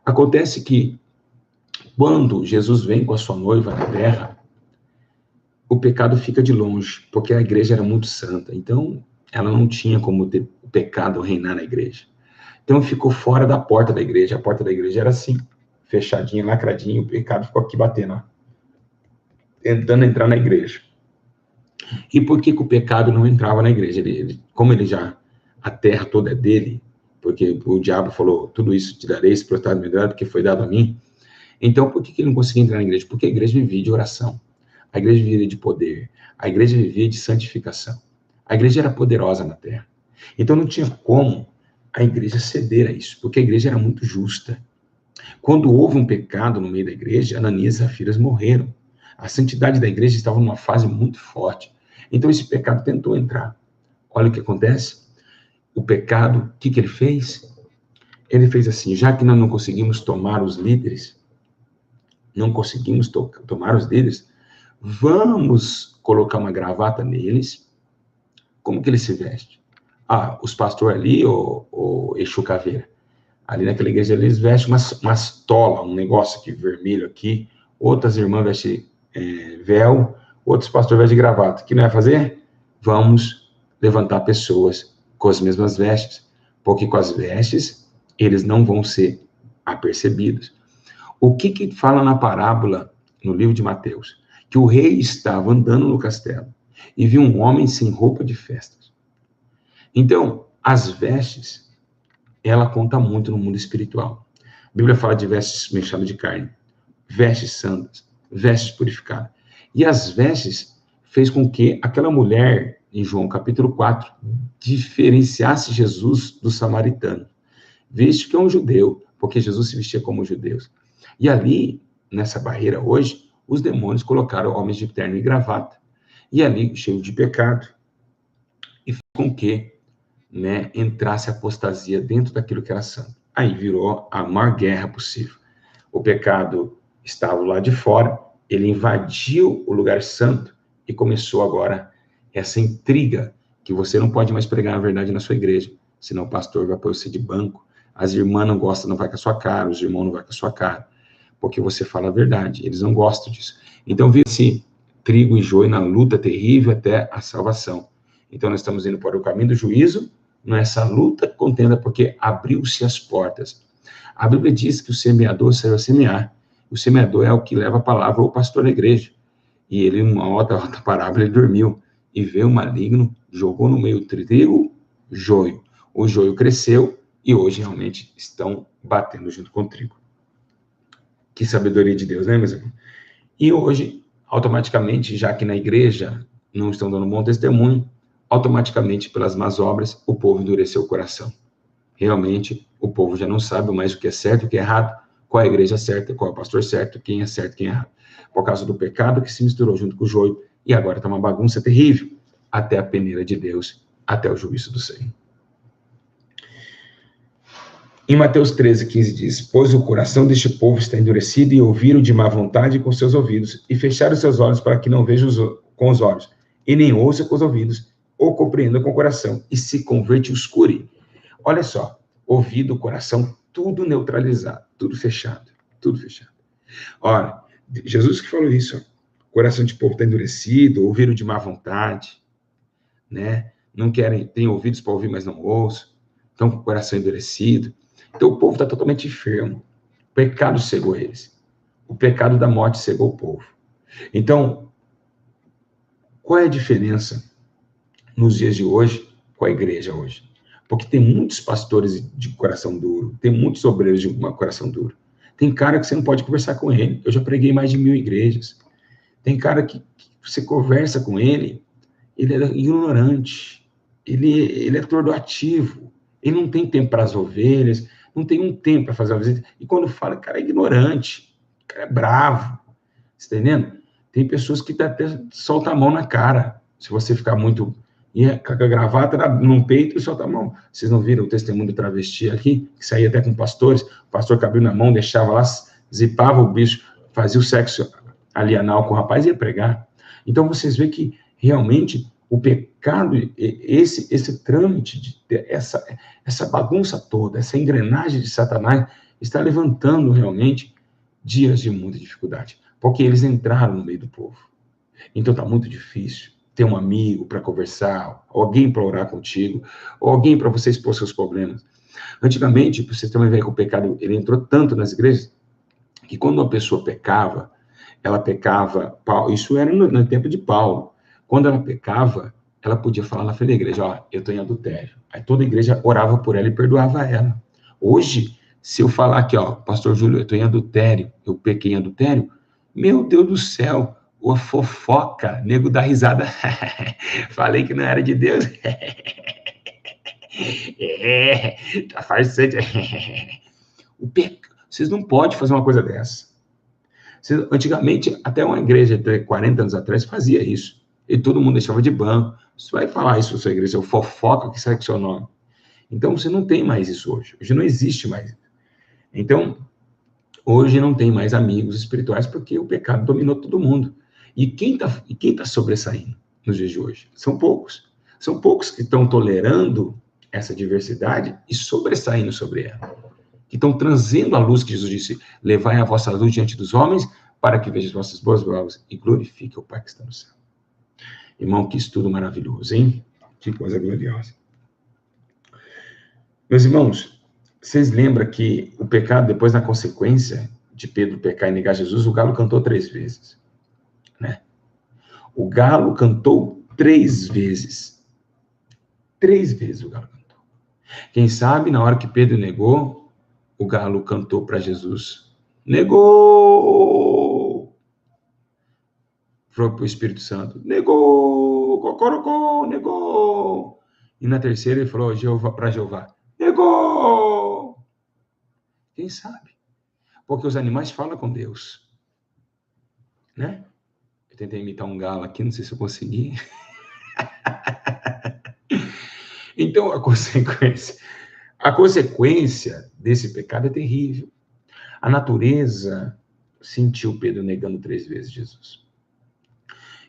Acontece que, quando Jesus vem com a sua noiva na terra, o pecado fica de longe, porque a igreja era muito santa, então ela não tinha como ter o pecado reinar na igreja. Então ficou fora da porta da igreja, a porta da igreja era assim, fechadinha, lacradinha, o pecado ficou aqui batendo, ó, tentando entrar na igreja. E por que o pecado não entrava na igreja? Como a terra toda é dele, porque o diabo falou, tudo isso te darei, esse prostado me dará, porque foi dado a mim. Então, por que ele não conseguia entrar na igreja? Porque a igreja vivia de oração, a igreja vivia de poder, a igreja vivia de santificação. A igreja era poderosa na terra. Então, não tinha como a igreja ceder a isso, porque a igreja era muito justa. Quando houve um pecado no meio da igreja, Ananias e Safiras morreram. A santidade da igreja estava numa fase muito forte. Então, esse pecado tentou entrar. Olha o que acontece. O pecado, o que ele fez? Ele fez assim, já que nós não conseguimos tomar os líderes, vamos colocar uma gravata neles, Como que ele se veste? Os pastores ali, o Exu Caveira, ali naquela igreja eles vestem umas tola, um negócio aqui vermelho aqui, outras irmãs vestem véu, outros pastores vestem gravata. O que não vai fazer? Vamos levantar pessoas com as mesmas vestes, porque com as vestes eles não vão ser apercebidos. O que fala na parábola, no livro de Mateus? Que o rei estava andando no castelo e viu um homem sem roupa de festas. Então, as vestes, ela conta muito no mundo espiritual. A Bíblia fala de vestes mexidas de carne, vestes santas, vestes purificadas. E as vestes fez com que aquela mulher, em João capítulo 4, diferenciasse Jesus do samaritano. Visto que é um judeu, porque Jesus se vestia como judeus. E ali, nessa barreira hoje, os demônios colocaram homens de terno e gravata. E ali, cheio de pecado, e fez com que entrasse apostasia dentro daquilo que era santo. Aí virou a maior guerra possível. O pecado estava lá de fora, ele invadiu o lugar santo e começou agora essa intriga que você não pode mais pregar a verdade na sua igreja, senão o pastor vai pôr você de banco, as irmãs não gostam, não vai com a sua cara, os irmãos não vai com a sua cara, porque você fala a verdade, eles não gostam disso. Então, viu esse trigo e joio na luta terrível até a salvação. Então, nós estamos indo para o caminho do juízo, nessa luta contenda, porque abriu-se as portas. A Bíblia diz que o semeador saiu a semear. O semeador é o que leva a palavra ao pastor da igreja. E ele, numa outra parábola, ele dormiu. E veio o maligno, jogou no meio trigo, joio. O joio cresceu e hoje realmente estão batendo junto com o trigo. Que sabedoria de Deus, né, meus irmãos? E hoje, automaticamente, já que na igreja não estão dando bom testemunho, automaticamente, pelas más obras, o povo endureceu o coração. Realmente, o povo já não sabe mais o que é certo e o que é errado, qual é a igreja certa, qual é o pastor certo, quem é certo e quem é errado. Por causa do pecado que se misturou junto com o joio, e agora está uma bagunça terrível, até a peneira de Deus, até o juízo do Senhor. Em Mateus 13:15 diz, pois o coração deste povo está endurecido e ouviram de má vontade com seus ouvidos, e fecharam seus olhos para que não vejam com os olhos, e nem ouçam com os ouvidos, ou compreendam com o coração, e se converte e os cure. Olha só, ouvido, coração, tudo neutralizado, tudo fechado, tudo fechado. Ora, Jesus que falou isso, o coração de povo está endurecido, ouviram de má vontade, né? Não querem, têm ouvidos para ouvir, mas não ouçam, estão com o coração endurecido. Então o povo está totalmente enfermo. O pecado cegou eles. O pecado da morte cegou o povo. Então, qual é a diferença nos dias de hoje com a igreja hoje? Porque tem muitos pastores de coração duro, tem muitos obreiros de coração duro. Tem cara que você não pode conversar com ele. Eu já preguei mais de 1000 igrejas. Tem cara que você conversa com ele, ele é ignorante, ele é atordoativo, ele não tem tempo para as ovelhas, não tem um tempo para fazer uma visita. E quando fala, o cara é ignorante, o cara é bravo. Você está entendendo? Tem pessoas que até soltam a mão na cara. Se você ficar muito... com a gravata no peito e solta a mão. Vocês não viram o testemunho do travesti aqui? Que saía até com pastores. O pastor que abriu na mão, deixava lá, zipava o bicho, fazia o sexo ali anal com o rapaz e ia pregar. Então, vocês veem que realmente o pecado, esse trâmite, essa bagunça toda, essa engrenagem de Satanás, está levantando realmente dias de muita dificuldade, porque eles entraram no meio do povo. Então está muito difícil ter um amigo para conversar, alguém para orar contigo, ou alguém para você expor seus problemas. Antigamente, para vocês terem uma ideia que o pecado ele entrou tanto nas igrejas, que quando uma pessoa pecava, ela pecava, isso era no tempo de Paulo, quando ela pecava, ela podia falar na frente da igreja, ó, eu estou em adultério. Aí toda a igreja orava por ela e perdoava ela. Hoje, se eu falar aqui, ó, pastor Júlio, eu estou em adultério, eu pequei em adultério, meu Deus do céu, a fofoca, nego dá risada, falei que não era de Deus, tá farsante, vocês não podem fazer uma coisa dessa. Antigamente, até uma igreja de 40 anos atrás fazia isso. E todo mundo deixava de banco. Você vai falar isso na sua igreja, seu fofoca, que sai com o seu nome. Então, você não tem mais isso hoje. Hoje não existe mais. Então, hoje não tem mais amigos espirituais, porque o pecado dominou todo mundo. E quem tá sobressaindo nos dias de hoje? São poucos. São poucos que estão tolerando essa diversidade e sobressaindo sobre ela. Que estão trazendo a luz que Jesus disse, levai a vossa luz diante dos homens, para que vejam as vossas boas obras e glorifique o Pai que está no céu. Irmão, que estudo maravilhoso, hein? Que coisa gloriosa. Meus irmãos, vocês lembram que o pecado, depois da consequência de Pedro pecar e negar Jesus, o galo cantou 3 vezes, né? O galo cantou 3 vezes. 3 vezes o galo cantou. Quem sabe, na hora que Pedro negou, o galo cantou para Jesus. Negou! Falou para o Espírito Santo. Negou! Cocorocó! Negou! E na terceira ele falou para Jeová. Negou! Quem sabe? Porque os animais falam com Deus. Né? Eu tentei imitar um galo aqui, não sei se eu consegui. Então, a consequência desse pecado é terrível. A natureza sentiu Pedro negando 3 vezes Jesus.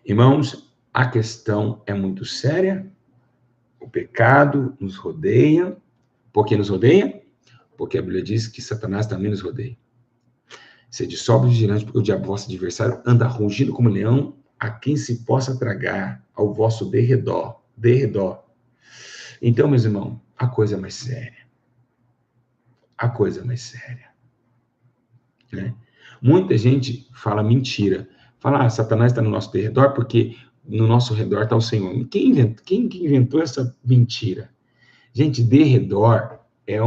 Irmãos, a questão é muito séria. O pecado nos rodeia. Por que nos rodeia? Porque a Bíblia diz que Satanás também nos rodeia. Sede sóbrio e vigilante, porque o diabo, vosso adversário, anda rugindo como leão, a quem se possa tragar, ao vosso derredor. Então, meus irmãos, a coisa é mais séria. A coisa é mais séria. Né? Muita gente fala mentira. Fala, Satanás está no nosso derredor porque no nosso redor está o Senhor. Quem inventou essa mentira? Gente, derredor é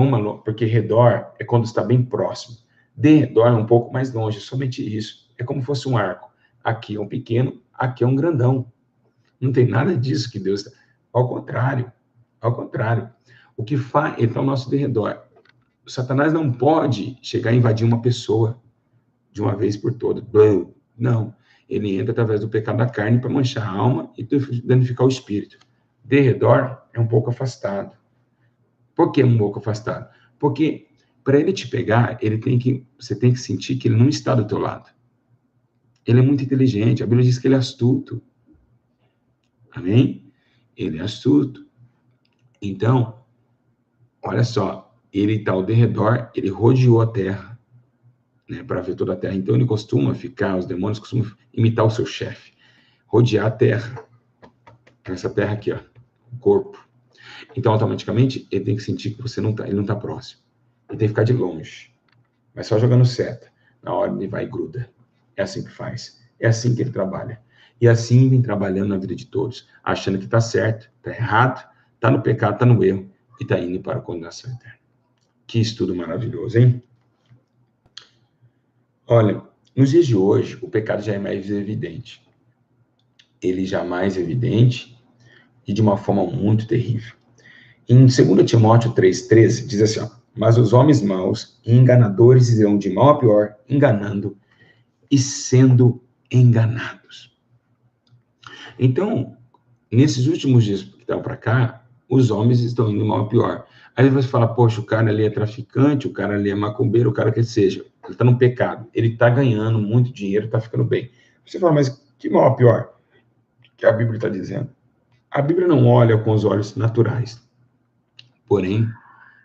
porque redor é quando está bem próximo. Derredor é um pouco mais longe, somente isso. É como se fosse um arco. Aqui é um pequeno, aqui é um grandão. Não tem nada disso que Deus... Ao contrário. O que faz... Ele está ao nosso derredor. O Satanás não pode chegar a invadir uma pessoa de uma vez por todas. Não. Ele entra através do pecado da carne para manchar a alma e danificar o espírito. Derredor é um pouco afastado. Por que um pouco afastado? Porque para ele te pegar, você tem que sentir que ele não está do teu lado. Ele é muito inteligente. A Bíblia diz que ele é astuto. Amém? Ele é astuto. Então, olha só, ele está ao derredor, ele rodeou a terra, né, para ver toda a terra. Então, os demônios costumam imitar o seu chefe, rodear a terra. Essa terra aqui, ó, o corpo. Então, automaticamente, ele tem que sentir que ele não está próximo. Ele tem que ficar de longe. Mas só jogando seta. Na hora ele vai e gruda. É assim que faz. É assim que ele trabalha. E assim vem trabalhando na vida de todos, achando que está certo, está errado, está no pecado, está no erro, e está indo para a condenação eterna. Que estudo maravilhoso, hein? Olha, nos dias de hoje, o pecado já é mais evidente. Ele já é mais evidente e de uma forma muito terrível. Em 2 Timóteo 3,13, diz assim, ó, mas os homens maus e enganadores irão de mal a pior, enganando e sendo enganados. Então, nesses últimos dias que estão para cá, os homens estão indo de mal a pior. Aí você fala, poxa, o cara ali é traficante, o cara ali é macumbeiro, o cara que seja, ele está no pecado, ele está ganhando muito dinheiro, está ficando bem. Você fala, mas que mal a pior? Que a Bíblia está dizendo. A Bíblia não olha com os olhos naturais. Porém,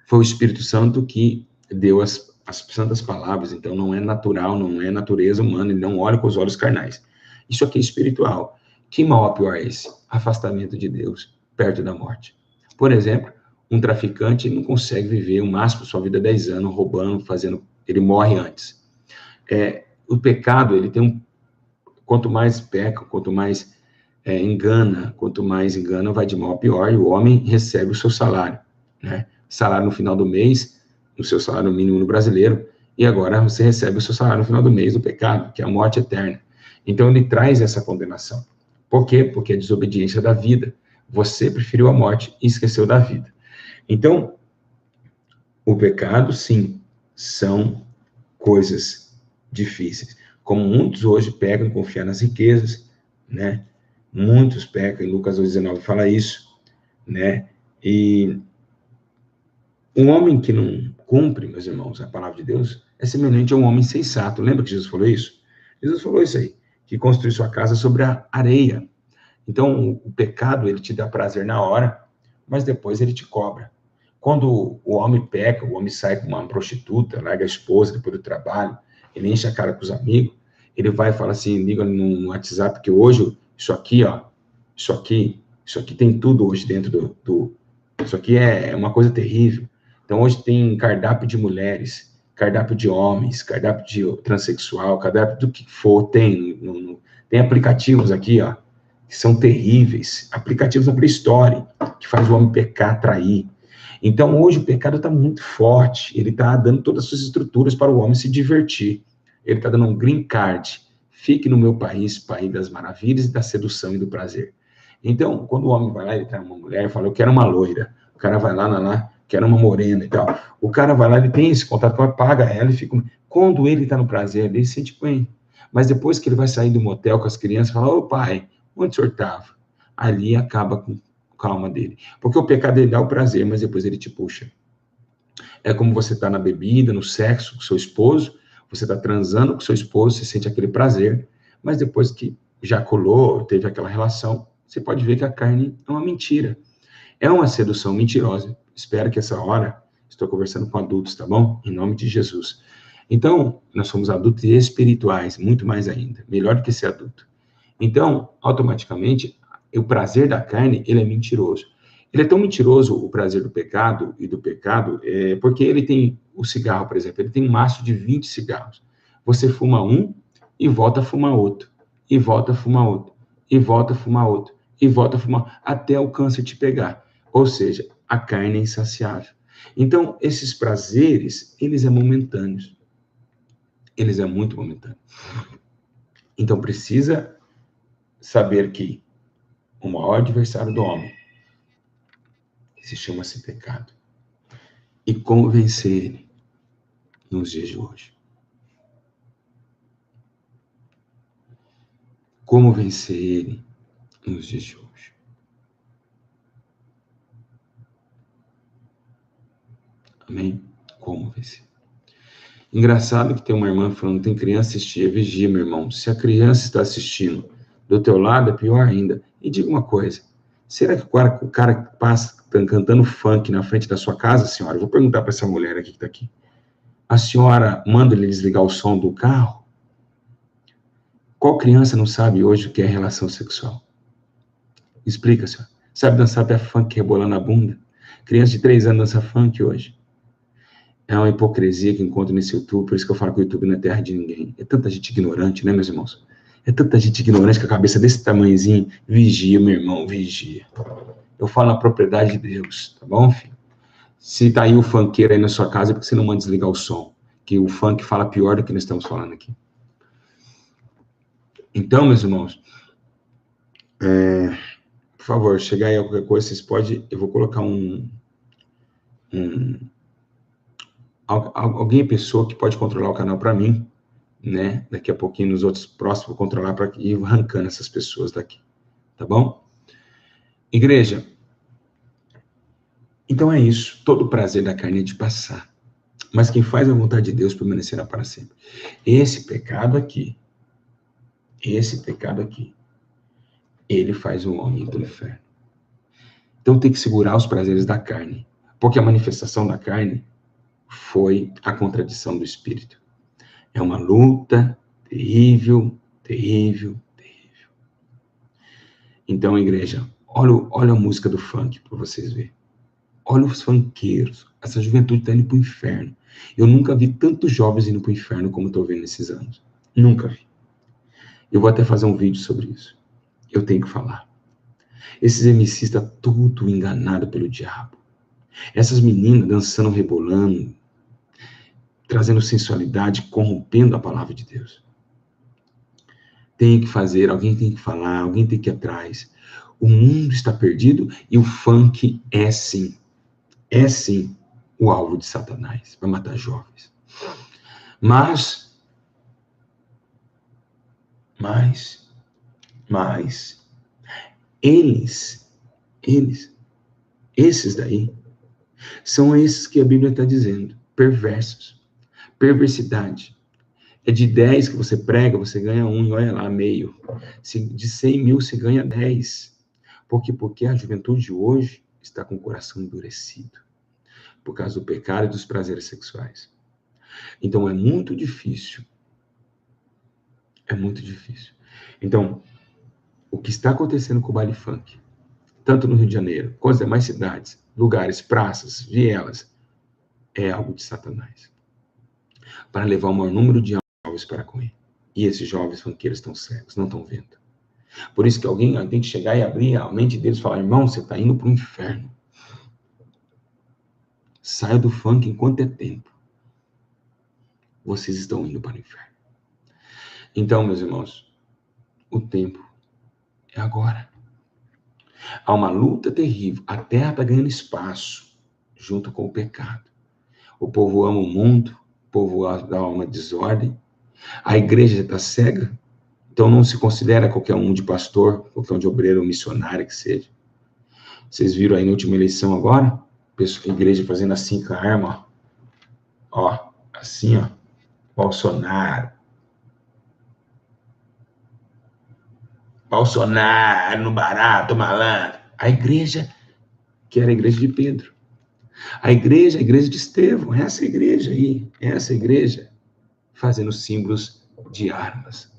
foi o Espírito Santo que deu as santas palavras, então não é natural, não é natureza humana, ele não olha com os olhos carnais. Isso aqui é espiritual. Que mal a pior é esse? Afastamento de Deus, perto da morte. Por exemplo, um traficante não consegue viver o máximo da sua vida 10 anos, roubando, ele morre antes. O pecado, ele tem quanto mais peca, quanto mais engana, vai de mal a pior, e o homem recebe o seu salário, né? Salário no final do mês, o seu salário mínimo no brasileiro, e agora você recebe o seu salário no final do mês do pecado, que é a morte eterna. Então ele traz essa condenação. Por quê? Porque é desobediência da vida. Você preferiu a morte e esqueceu da vida. Então, o pecado, sim, são coisas difíceis. Como muitos hoje pecam em confiar nas riquezas, né? Muitos pecam, em Lucas 2,19 fala isso, né? E um homem que não cumpre, meus irmãos, a palavra de Deus, é semelhante a um homem sensato. Lembra que Jesus falou isso? Jesus falou isso aí, que construiu sua casa sobre a areia. Então, o pecado, ele te dá prazer na hora, mas depois ele te cobra. Quando o homem peca, o homem sai com uma prostituta, larga a esposa depois do trabalho, ele enche a cara com os amigos, ele vai e fala assim, liga no WhatsApp, que hoje, isso aqui, ó, isso aqui tem tudo hoje dentro isso aqui é uma coisa terrível. Então, hoje tem cardápio de mulheres, cardápio de homens, cardápio de transexual, cardápio do que for, tem aplicativos aqui, ó, que são terríveis, aplicativos da Play Store, que faz o homem pecar, trair. Então, hoje o pecado está muito forte, ele está dando todas as suas estruturas para o homem se divertir. Ele está dando um green card, fique no meu país, país das maravilhas e da sedução e do prazer. Então, quando o homem vai lá, ele traz uma mulher e fala, eu quero uma loira. O cara vai lá, quero uma morena e tal. O cara vai lá, ele tem esse contato com ela, paga ela e fica... Quando ele está no prazer, ele se sente bem. Mas depois que ele vai sair do motel com as crianças, fala, ô pai, onde o senhor estava? Ali acaba com a alma dele. Porque o pecado, ele dá o prazer, mas depois ele te puxa. É como você está na bebida, no sexo com seu esposo, você está transando com seu esposo, você sente aquele prazer, mas depois que já colou, teve aquela relação, você pode ver que a carne é uma mentira. É uma sedução mentirosa. Espero que essa hora, estou conversando com adultos, tá bom? Em nome de Jesus. Então, nós somos adultos espirituais, muito mais ainda, melhor do que ser adulto. Então, automaticamente, o prazer da carne, ele é mentiroso. Ele é tão mentiroso, o prazer do pecado, porque ele tem o cigarro, por exemplo, ele tem um maço de 20 cigarros. Você fuma um e volta a fumar outro, e volta a fumar outro, e volta a fumar outro, e volta a fumar, até o câncer te pegar. Ou seja, a carne é insaciável. Então, esses prazeres, eles é momentâneos. Eles é muito momentâneo. Então, precisa saber que o maior adversário do homem se chama-se pecado. E como vencer ele nos dias de hoje? Como vencer ele nos dias de hoje? Amém? Como vencer? Engraçado que tem uma irmã falando, tem criança assistir, vigia, meu irmão. Se a criança está assistindo do teu lado, é pior ainda. E diga uma coisa, será que o cara passa cantando funk na frente da sua casa, senhora? Eu vou perguntar para essa mulher aqui que está aqui. A senhora manda ele desligar o som do carro? Qual criança não sabe hoje o que é relação sexual? Explica, senhora. Sabe dançar pé funk rebolando a bunda? Criança de 3 anos dança funk hoje. É uma hipocrisia que encontro nesse YouTube, por isso que eu falo que o YouTube não é terra de ninguém. É tanta gente ignorante, né, meus irmãos? É tanta gente ignorante com a cabeça desse tamanhozinho. Vigia, meu irmão, vigia. Eu falo na propriedade de Deus, tá bom, filho? Se tá aí o funkeiro aí na sua casa, é porque você não manda desligar o som. Que o funk fala pior do que nós estamos falando aqui. Então, meus irmãos, por favor, chegar aí a qualquer coisa, vocês podem... Eu vou colocar alguém, pessoa que pode controlar o canal para mim, né? Daqui a pouquinho, nos outros próximos, vou controlar para ir arrancando essas pessoas daqui. Tá bom? Igreja, então é isso. Todo o prazer da carne é de passar. Mas quem faz a vontade de Deus permanecerá para sempre. Esse pecado aqui, ele faz o homem ir para o inferno. Então tem que segurar os prazeres da carne. Porque a manifestação da carne foi a contradição do espírito. É uma luta terrível, terrível, terrível. Então, igreja, olha a música do funk para vocês verem. Olha os funkeiros. Essa juventude está indo para o inferno. Eu nunca vi tantos jovens indo para o inferno como estou vendo nesses anos. Nunca vi. Eu vou até fazer um vídeo sobre isso. Eu tenho que falar. Esses MCs estão tudo enganado pelo diabo. Essas meninas dançando, rebolando, trazendo sensualidade, corrompendo a palavra de Deus. Tem que fazer, alguém tem que falar, alguém tem que ir atrás. O mundo está perdido e o funk é sim o alvo de Satanás, para matar jovens. Mas, esses daí, são esses que a Bíblia está dizendo, perversos, perversidade, É de 10 que você prega, você ganha 1, e olha lá, meio. De 100 mil, você ganha 10. Por quê? Porque a juventude de hoje está com o coração endurecido, por causa do pecado e dos prazeres sexuais. Então, é muito difícil. É muito difícil. Então, o que está acontecendo com o baile funk, tanto no Rio de Janeiro, quanto nas demais cidades, lugares, praças, vielas, é algo de Satanás, para levar o maior número de jovens para com ele. E esses jovens funkeiros estão cegos, não estão vendo. Por isso que alguém tem que chegar e abrir a mente deles e falar, irmão, você está indo para o inferno. Saia do funk enquanto é tempo. Vocês estão indo para o inferno. Então, meus irmãos, o tempo é agora. Há uma luta terrível. A terra está ganhando espaço junto com o pecado. O povo ama o mundo, o povo dá uma desordem. A igreja está cega, então não se considera qualquer um de pastor, qualquer um de obreiro ou missionário que seja. Vocês viram aí na última eleição agora? A igreja fazendo assim com a arma, ó, assim, ó, Bolsonaro, no barato, malandro. A igreja, que era a igreja de Pedro. A igreja de Estevão, essa igreja aí, essa igreja, fazendo símbolos de armas.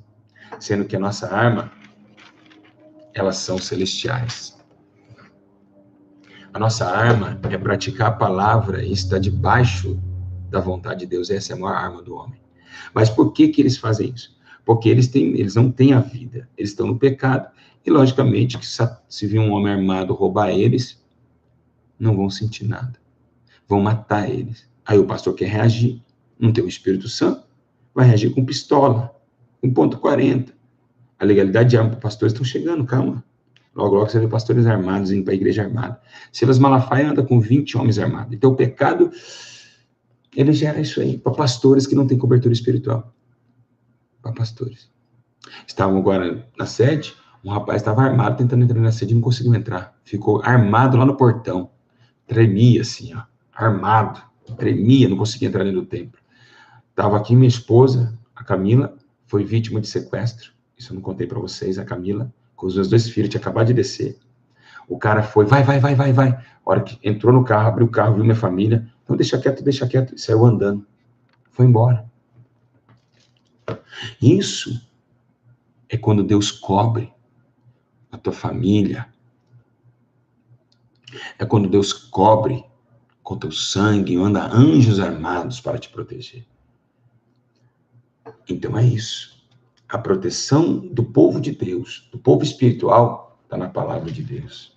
Sendo que a nossa arma, elas são celestiais. A nossa arma é praticar a palavra e estar debaixo da vontade de Deus. Essa é a maior arma do homem. Mas por que eles fazem isso? Porque eles não têm a vida, eles estão no pecado. E, logicamente, que se vir um homem armado roubar eles, não vão sentir nada. Vão matar eles. Aí o pastor quer reagir, não tem o Espírito Santo, vai reagir com pistola, com .40. A legalidade de arma para pastores estão chegando, calma. Logo, logo você vê pastores armados indo para a igreja armada. Silas Malafaia anda com 20 homens armados. Então o pecado, ele gera isso aí, para pastores que não têm cobertura espiritual. Para pastores. Estavam agora na sede, um rapaz estava armado tentando entrar na sede e não conseguiu entrar. Ficou armado lá no portão. Tremia assim, ó. Armado. Tremia, não conseguia entrar dentro do templo. Estava aqui minha esposa, a Camila, foi vítima de sequestro. Isso eu não contei para vocês, a Camila, com os meus 2 filhos, tinha acabado de descer. O cara foi, vai. A hora que entrou no carro, abriu o carro, viu minha família. Então deixa quieto, e saiu andando. Foi embora. Isso é quando Deus cobre a tua família. É quando Deus cobre com teu sangue, manda anjos armados para te proteger. Então é isso. A proteção do povo de Deus, do povo espiritual, está na palavra de Deus.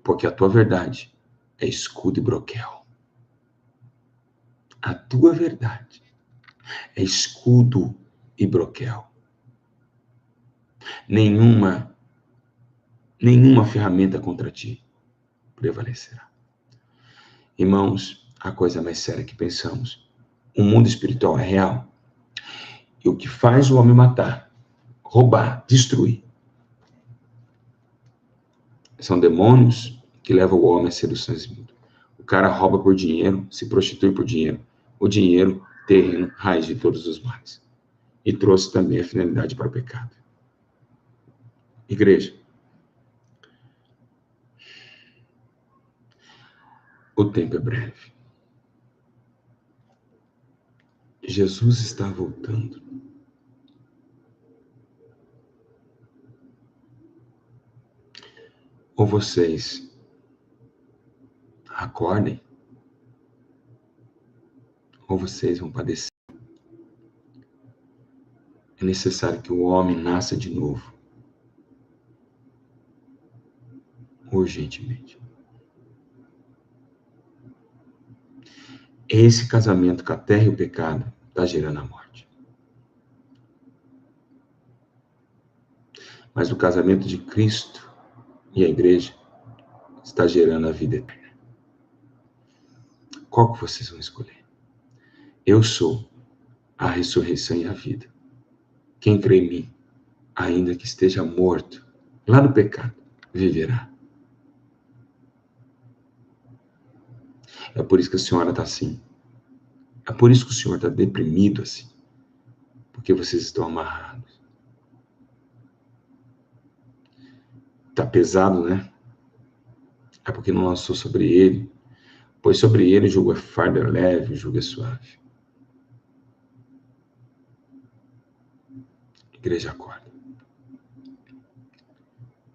Porque a tua verdade é escudo e broquel. A tua verdade é escudo e broquel. Nenhuma ferramenta contra ti prevalecerá. Irmãos, a coisa mais séria que pensamos, o mundo espiritual é real. E o que faz o homem matar, roubar, destruir, são demônios que levam o homem a seduções imundas. O cara rouba por dinheiro, se prostitui por dinheiro. O dinheiro, terreno, raiz de todos os males. E trouxe também a finalidade para o pecado. Igreja, o tempo é breve. Jesus está voltando. Ou vocês acordem, ou vocês vão padecer. É necessário que o homem nasça de novo. Urgentemente. Esse casamento com a terra e o pecado está gerando a morte. Mas o casamento de Cristo e a igreja está gerando a vida eterna. Qual que vocês vão escolher? Eu sou a ressurreição e a vida. Quem crê em mim, ainda que esteja morto, lá no pecado, viverá. É por isso que a senhora está assim. É por isso que o Senhor está deprimido assim. Porque vocês estão amarrados. Está pesado, né? É porque não lançou sobre ele. Pois sobre ele o jugo é fardo, é leve, o jugo é suave. Igreja, acorda.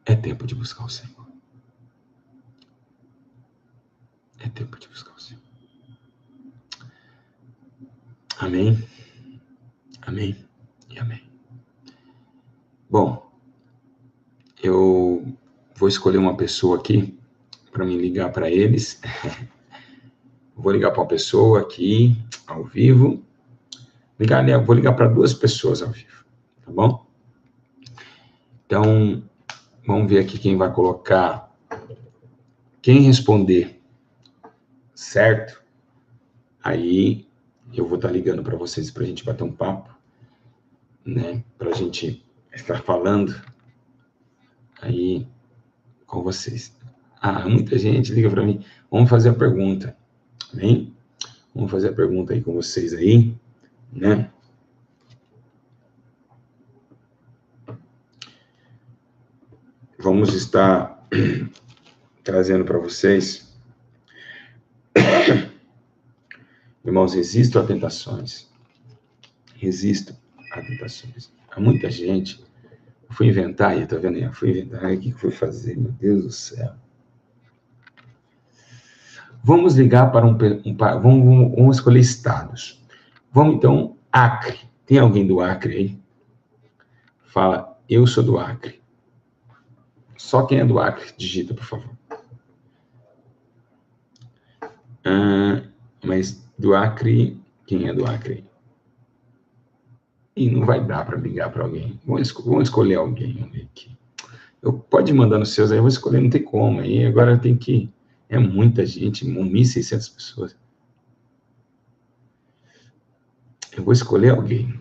É tempo de buscar o Senhor. É tempo de buscar o Senhor. Amém? Amém e amém. Bom, eu vou escolher uma pessoa aqui para me ligar para eles. Vou ligar para uma pessoa aqui, ao vivo. Vou ligar para 2 pessoas ao vivo, tá bom? Então, vamos ver aqui quem vai colocar. Quem responder certo, aí eu vou estar ligando para vocês para a gente bater um papo, né? Para a gente estar falando aí com vocês. Muita gente liga para mim. Vamos fazer a pergunta, bem? Vamos fazer a pergunta aí com vocês aí, né? Vamos estar trazendo para vocês. Irmãos, resistam a tentações. Resistam a tentações. Há muita gente. Eu fui inventar aí, tá vendo aí? Eu fui inventar aí, o que fui fazer? Meu Deus do céu. Vamos ligar para vamos escolher estados. Vamos então, Acre. Tem alguém do Acre aí? Fala, eu sou do Acre. Só quem é do Acre, digita, por favor. Mas do Acre, quem é do Acre? E não vai dar para ligar para alguém. Vamos escolher alguém aqui. Pode mandar nos seus aí, eu vou escolher, não tem como. Aí agora tem que... É muita gente, 1.600 pessoas. Eu vou escolher alguém.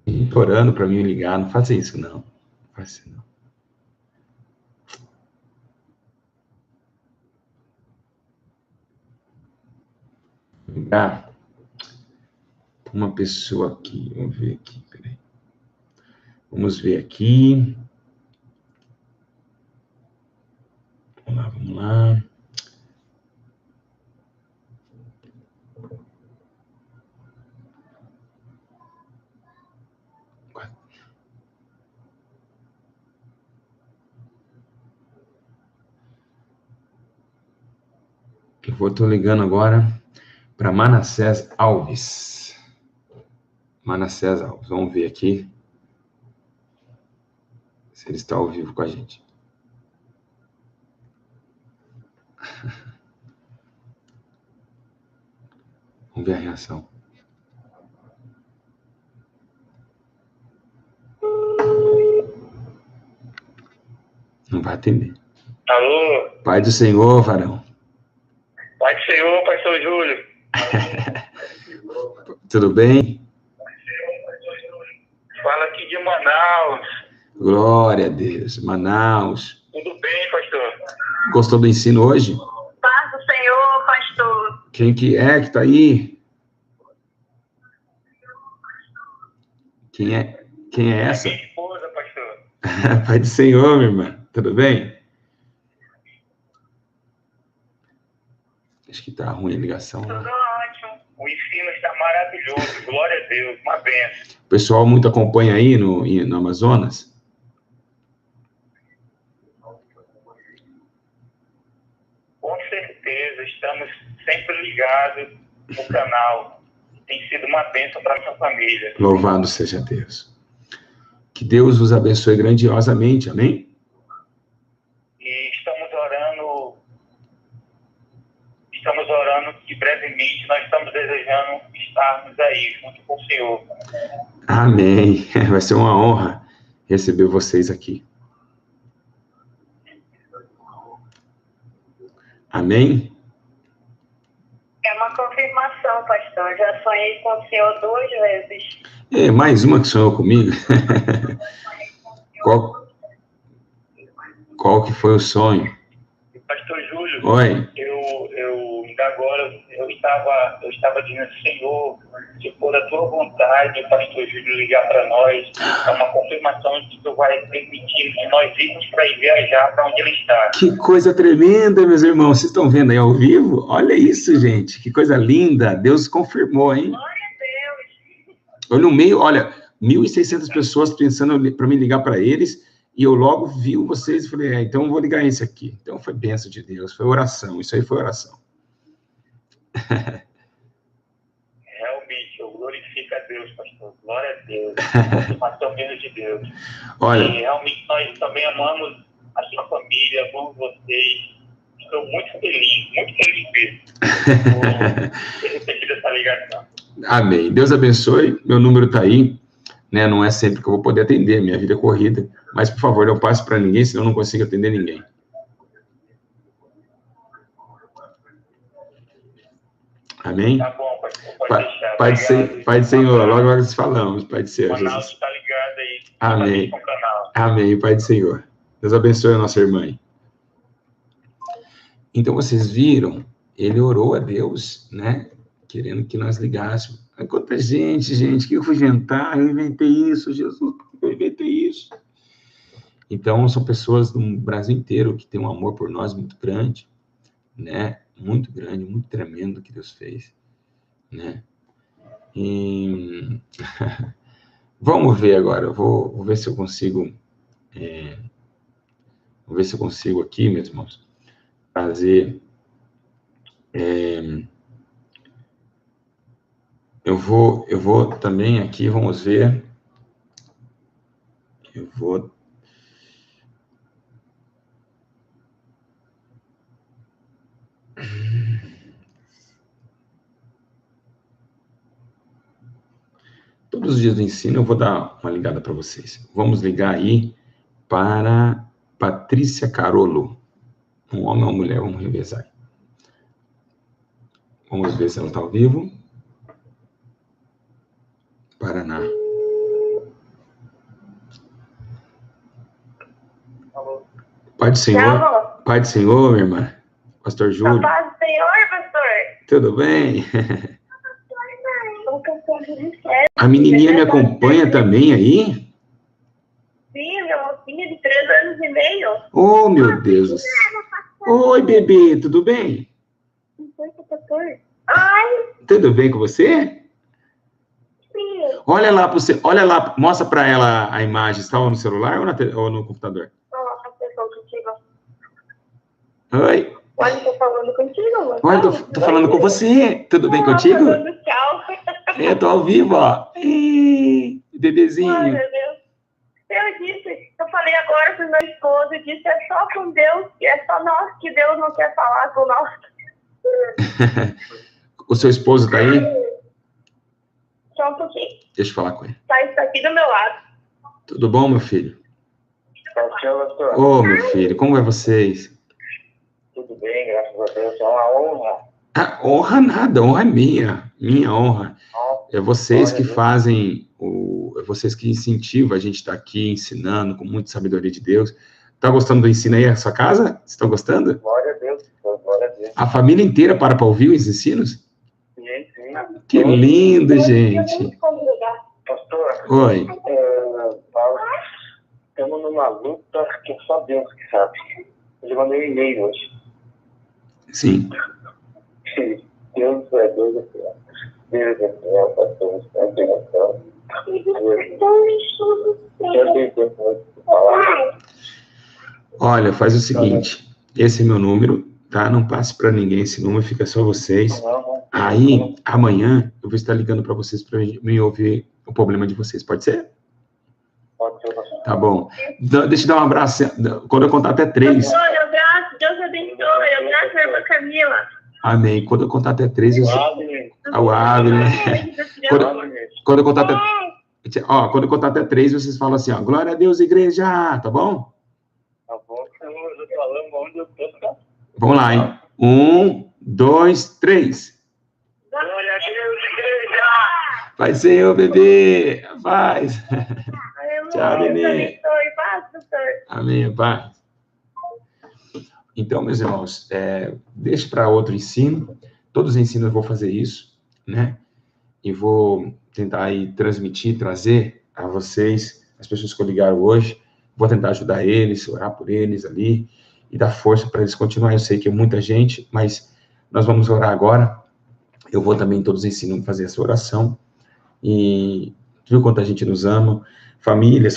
Estou orando para mim ligar, não faça isso, não. Não faça isso, não. Ligar para uma pessoa aqui. Vamos ver aqui, peraí. Vamos ver aqui. Vamos lá. Estou ligando agora para Manassés Alves. Manassés Alves, vamos ver aqui se ele está ao vivo com a gente. Vamos ver a reação. Não vai atender. Alô? Pai do Senhor, varão. Pai do Senhor, pastor Júlio. Tudo bem? Fala aqui de Manaus. Glória a Deus. Manaus. Tudo bem, pastor? Gostou do ensino hoje? Paz do Senhor, pastor. Quem que está aí? Quem é essa? Minha esposa, pastor. Pai do Senhor, minha irmã. Tudo bem? Acho que tá ruim a ligação. Tudo ótimo. O ensino está maravilhoso. Glória a Deus. Uma benção. O pessoal muito acompanha aí no Amazonas? Com certeza. Estamos sempre ligados no canal. Tem sido uma bênção para a nossa família. Louvado seja Deus. Que Deus vos abençoe grandiosamente, amém? E estamos orando que brevemente nós estamos desejando estarmos aí junto com o Senhor. Amém. Vai ser uma honra receber vocês aqui. Amém? É uma confirmação, pastor. Já sonhei com o senhor 2 vezes. Mais uma que sonhou comigo. Qual que foi o sonho? Pastor Júlio, Oi. eu ainda agora, eu estava dizendo, Senhor, se for da tua vontade, o pastor Júlio ligar para nós, é uma confirmação de que tu vai permitir que nós irmos para ir viajar para onde ele está. Que coisa tremenda, meus irmãos. Vocês estão vendo aí ao vivo? Olha isso, gente. Que coisa linda. Deus confirmou, hein? Glória a Deus. Eu no meio, olha, 1.600 pessoas pensando para me ligar para eles, e eu logo vi vocês e falei, então eu vou ligar esse aqui. Então foi bênção de Deus, foi oração. Isso aí foi oração. Realmente, eu glorifico a Deus, pastor. Glória a Deus. Confirmação vindo de Deus. Olha, E realmente nós também amamos a sua família, amamos vocês. Estou muito feliz mesmo por ter recebido essa ligação. amém. Deus abençoe. Meu número está aí, né? Não é sempre que eu vou poder atender, minha vida é corrida. Mas, por favor, não passe para ninguém, senão eu não consigo atender ninguém. Amém? Tá bom, pastor, pode deixar. Pai do Senhor, logo nós falamos, Pai do Senhor. O Ronaldo Jesus. está ligado aí. Amém. Com o canal. Amém, Pai do Senhor. Deus abençoe a nossa irmã. Então, vocês viram, ele orou a Deus, né? Querendo que nós ligássemos. Quanta gente, que eu fui inventar? Eu inventei isso, Jesus, eu inventei isso. Então, são pessoas do Brasil inteiro que têm um amor por nós muito grande, né? Muito grande, muito tremendo que Deus fez, né? E... Vamos ver agora, eu vou ver se eu consigo, vou ver se eu consigo aqui, meus irmãos, fazer, eu vou também aqui, vamos ver, eu vou, todos os dias do ensino eu vou dar uma ligada para vocês. Vamos ligar aí para Patrícia Carolo. Um homem ou uma mulher, vamos revezar. Vamos ver se ela está ao vivo. Paraná. Pai do Senhor. Pai do Senhor, minha irmã. Pastor Júlio. Paz do Senhor, pastor. Tudo bem? A menininha me acompanha também aí? Sim, minha mocinha de 3 anos e meio. Oh, meu Deus do céu. Oi, bebê, tudo bem? Ai, Tudo bem com você? sim. Olha lá, olha lá, mostra para ela a imagem. Estava no celular ou no computador? Ó, pessoal contigo. Oi. Olha, tô falando contigo, mano. Olha, tô falando com você. Tudo bem contigo? Tô dando tchau. Eu tô ao vivo, ó. Ih, bebezinho. Ai, meu Deus. Eu falei agora pro meu esposo, eu disse, é só com Deus, é só nós que Deus não quer falar com nós. O seu esposo tá aí? Só um pouquinho. Deixa eu falar com ele. Tá aqui do meu lado. Tudo bom, meu filho? Pastor, Ô, meu filho, como é vocês? tudo bem, graças a Deus. É uma honra. Ah, honra nada, honra é minha honra. É vocês que fazem, é vocês que incentivam a gente estar aqui ensinando com muita sabedoria de Deus. Tá gostando do ensino aí, a sua casa? Vocês estão gostando? Glória a Deus, glória a Deus. A família inteira para ouvir os ensinos? Sim. Que lindo, gente. Pastor, Oi. nós estamos numa luta que só Deus que sabe. Eu mandei um e-mail hoje. Sim. Deus é Deus é fiel. Deus é fiel, pastor. É fiel. Eu tenho tempo de falar. Olha, faz o seguinte. Esse é meu número, tá? Não passe para ninguém esse número, fica só vocês. Aí, amanhã, eu vou estar ligando para vocês para me ouvir o problema de vocês. Pode ser? Pode ser, pastor. Tá bom. Deixa eu dar um abraço. Quando eu contar até 3. Eu abraço, Deus abençoe. Eu abraço a irmã Camila. Amém. Quando eu contar até 3, eu sou... Amém. O Abner. Quando eu contar até... Ó, quando eu contar até 3, vocês falam assim, ó, glória a Deus, igreja, tá bom? Tá bom, eu tô falando onde eu tô. Vamos lá, hein? 1, 2, 3. Glória a Deus, igreja! Vai, Senhor, bebê. Paz. Tchau, Deus nenê. abençoe. Paz, pastor. Amém, paz. Então, meus irmãos, deixa para outro ensino. todos os ensinos eu vou fazer isso, né? E vou tentar aí transmitir, trazer a vocês, as pessoas que eu ligaram hoje, vou tentar ajudar eles, orar por eles ali, e dar força para eles continuarem. Eu sei que é muita gente, mas nós vamos orar agora. Eu vou também, todos ensinam a fazer essa oração, e viu quanto a gente nos ama. Famílias,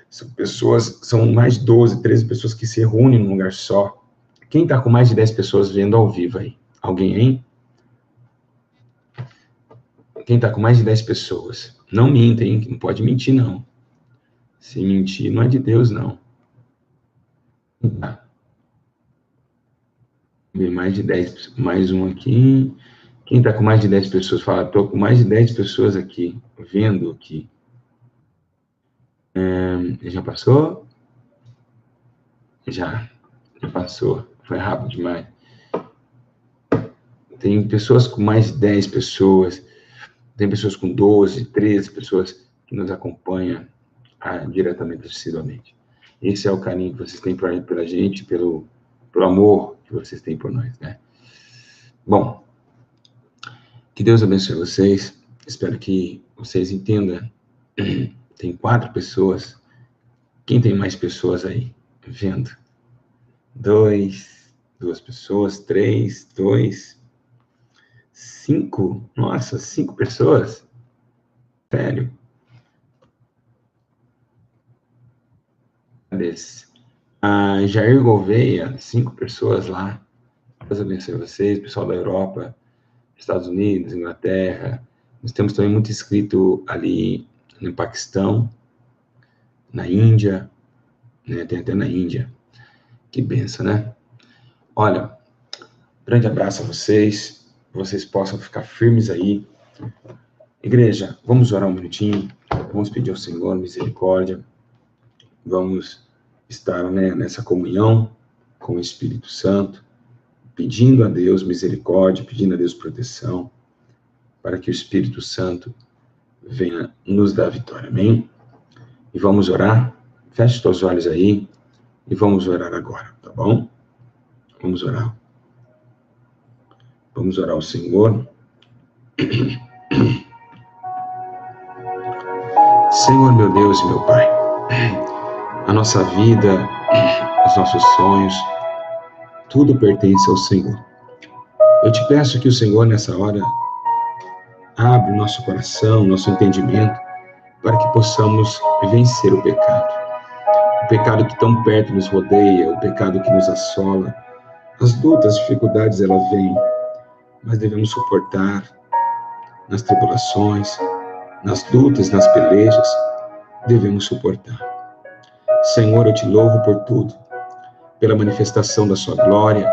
são pessoas, são mais de 12, 13 pessoas que se reúnem num lugar só. Quem está com mais de 10 pessoas vendo ao vivo aí? Alguém, hein? Quem está com mais de 10 pessoas? Não minta, hein? Não pode mentir, não. Se mentir, não é de Deus, não. Tem mais de 10, mais um aqui. Quem está com mais de 10 pessoas, fala, estou com mais de 10 pessoas aqui, vendo aqui. Já passou? Já passou. Foi rápido demais. Tem pessoas com mais de 10 pessoas, tem pessoas com 12, 13 pessoas que nos acompanham diretamente, assiduamente. Esse é o carinho que vocês têm pela gente, pelo amor que vocês têm por nós, né? Bom, que Deus abençoe vocês. Espero que vocês entendam. Tem 4 pessoas. Quem tem mais pessoas aí vendo? 2 pessoas, 3, 2, 5. Nossa, 5 pessoas? Sério? Jair Gouveia, 5 pessoas lá. Deus abençoe vocês, pessoal da Europa, Estados Unidos, Inglaterra. Nós temos também muito inscrito ali no Paquistão, na Índia, né? Tem até na Índia. Que benção, né? Olha, grande abraço a vocês, que vocês possam ficar firmes aí. Igreja, vamos orar um minutinho, vamos pedir ao Senhor misericórdia, vamos estar, né, nessa comunhão com o Espírito Santo, pedindo a Deus misericórdia, pedindo a Deus proteção, para que o Espírito Santo venha nos dar vitória, amém? E vamos orar, feche os teus olhos aí, e vamos orar agora, tá bom? Vamos orar. Vamos orar ao Senhor. Senhor, meu Deus e meu Pai, a nossa vida, os nossos sonhos, tudo pertence ao Senhor. Eu te peço que o Senhor, nessa hora, abra o nosso coração, nosso entendimento, para que possamos vencer o pecado. O pecado que tão perto nos rodeia, o pecado que nos assola. As lutas, as dificuldades, elas vêm, mas devemos suportar nas tribulações, nas lutas, nas pelejas, devemos suportar. Senhor, eu te louvo por tudo, pela manifestação da sua glória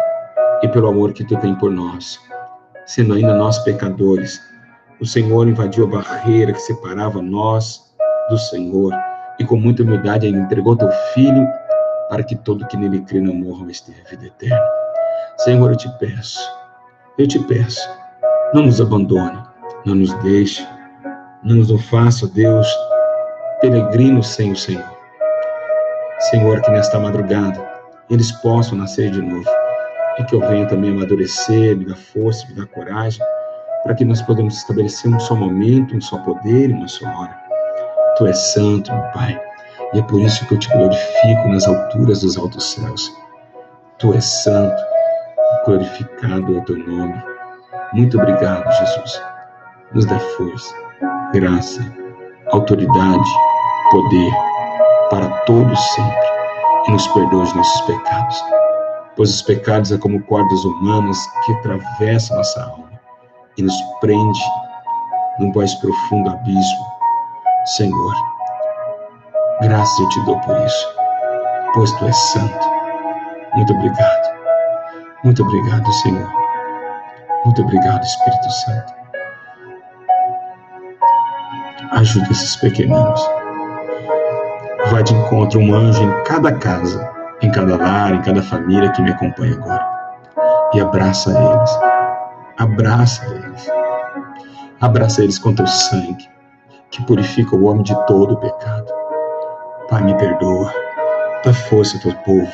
e pelo amor que tu tem por nós. Sendo ainda nós pecadores, o Senhor invadiu a barreira que separava nós do Senhor e com muita humildade ainda entregou teu Filho para que todo que nele crê não morra, mas tenha vida eterna. Senhor, eu te peço, não nos abandone, não nos deixe, não nos faça, Deus, peregrinos sem o Senhor. Senhor, que nesta madrugada eles possam nascer de novo e que eu venha também amadurecer, me dar força, me dar coragem, para que nós possamos estabelecer um só momento, um só poder e uma só hora. Tu és santo, meu Pai, e é por isso que eu te glorifico nas alturas dos altos céus. Tu és santo, glorificado é o teu nome. Muito obrigado, Jesus. Nos dá força, graça, autoridade, poder, para todos sempre, e nos perdoa os nossos pecados, pois os pecados é como cordas humanas que atravessam nossa alma e nos prende num mais profundo abismo. Senhor, graças eu te dou por isso, pois tu és santo. Muito obrigado, Senhor. Muito obrigado, Espírito Santo. Ajuda esses pequeninos. Vai de encontro um anjo em cada casa, em cada lar, em cada família que me acompanha agora. E abraça eles. Abraça eles com teu sangue, que purifica o homem de todo o pecado. Pai, me perdoa. Dá força ao teu povo.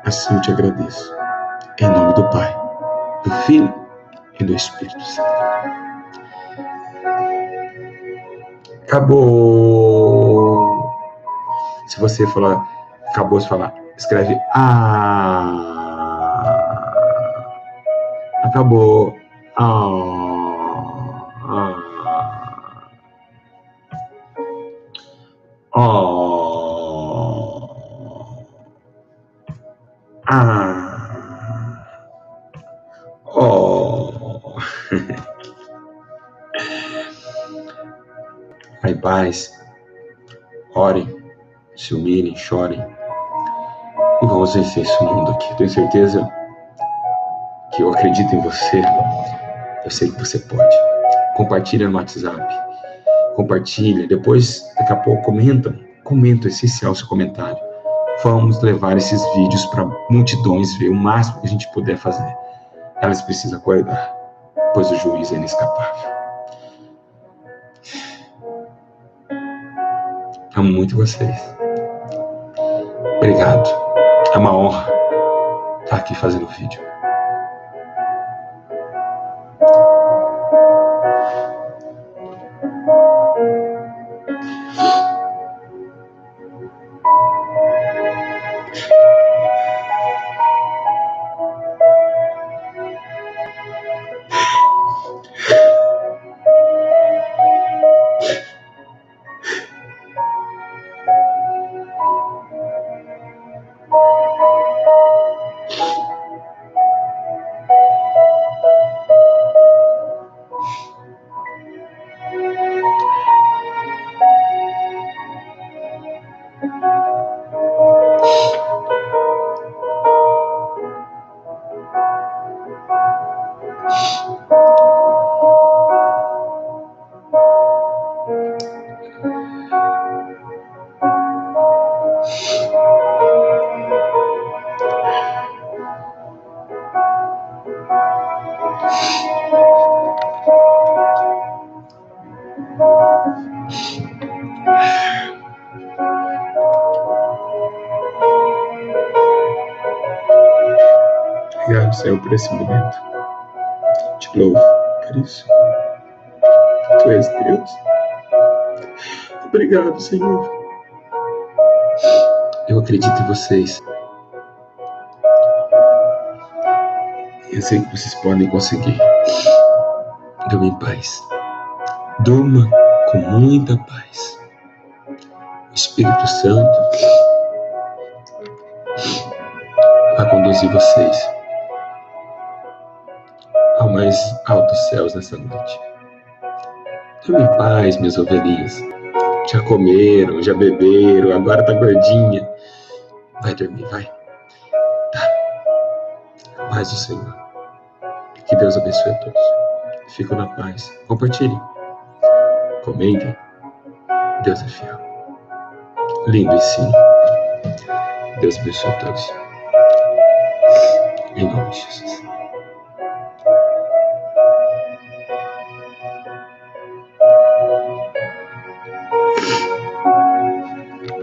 Assim eu te agradeço. Em nome do Pai, do Filho e do Espírito Santo. Acabou. Se você falar, acabou de falar, escreve acabou. Aí, paz, orem, se humilhem, chorem e vamos vencer esse mundo aqui. Tenho certeza que eu acredito em você. Eu sei que você pode. Compartilha no WhatsApp. Compartilha. Depois, daqui a pouco, comenta. Comenta, é essencial o seu comentário. Vamos levar esses vídeos para multidões ver o máximo que a gente puder fazer. Elas precisam acordar, pois o juízo é inescapável. Amo muito vocês. Obrigado. É uma honra estar aqui fazendo o vídeo. Obrigado, Senhor, por esse momento. Te louvo por isso. Tu és Deus. Obrigado, Senhor. Eu acredito em vocês. Eu sei que vocês podem conseguir. Durma em paz. Durma com muita paz. O Espírito Santo vai conduzir vocês ao mais altos céus nessa noite. Durma em paz, minhas ovelhinhas. Já comeram, já beberam, agora tá gordinha. Vai dormir, vai. Tá. A paz do Senhor. Que Deus abençoe a todos. Fiquem na paz. Compartilhem. Comentem. Deus é fiel. Lindo ensino. Deus abençoe a todos. Em nome de Jesus.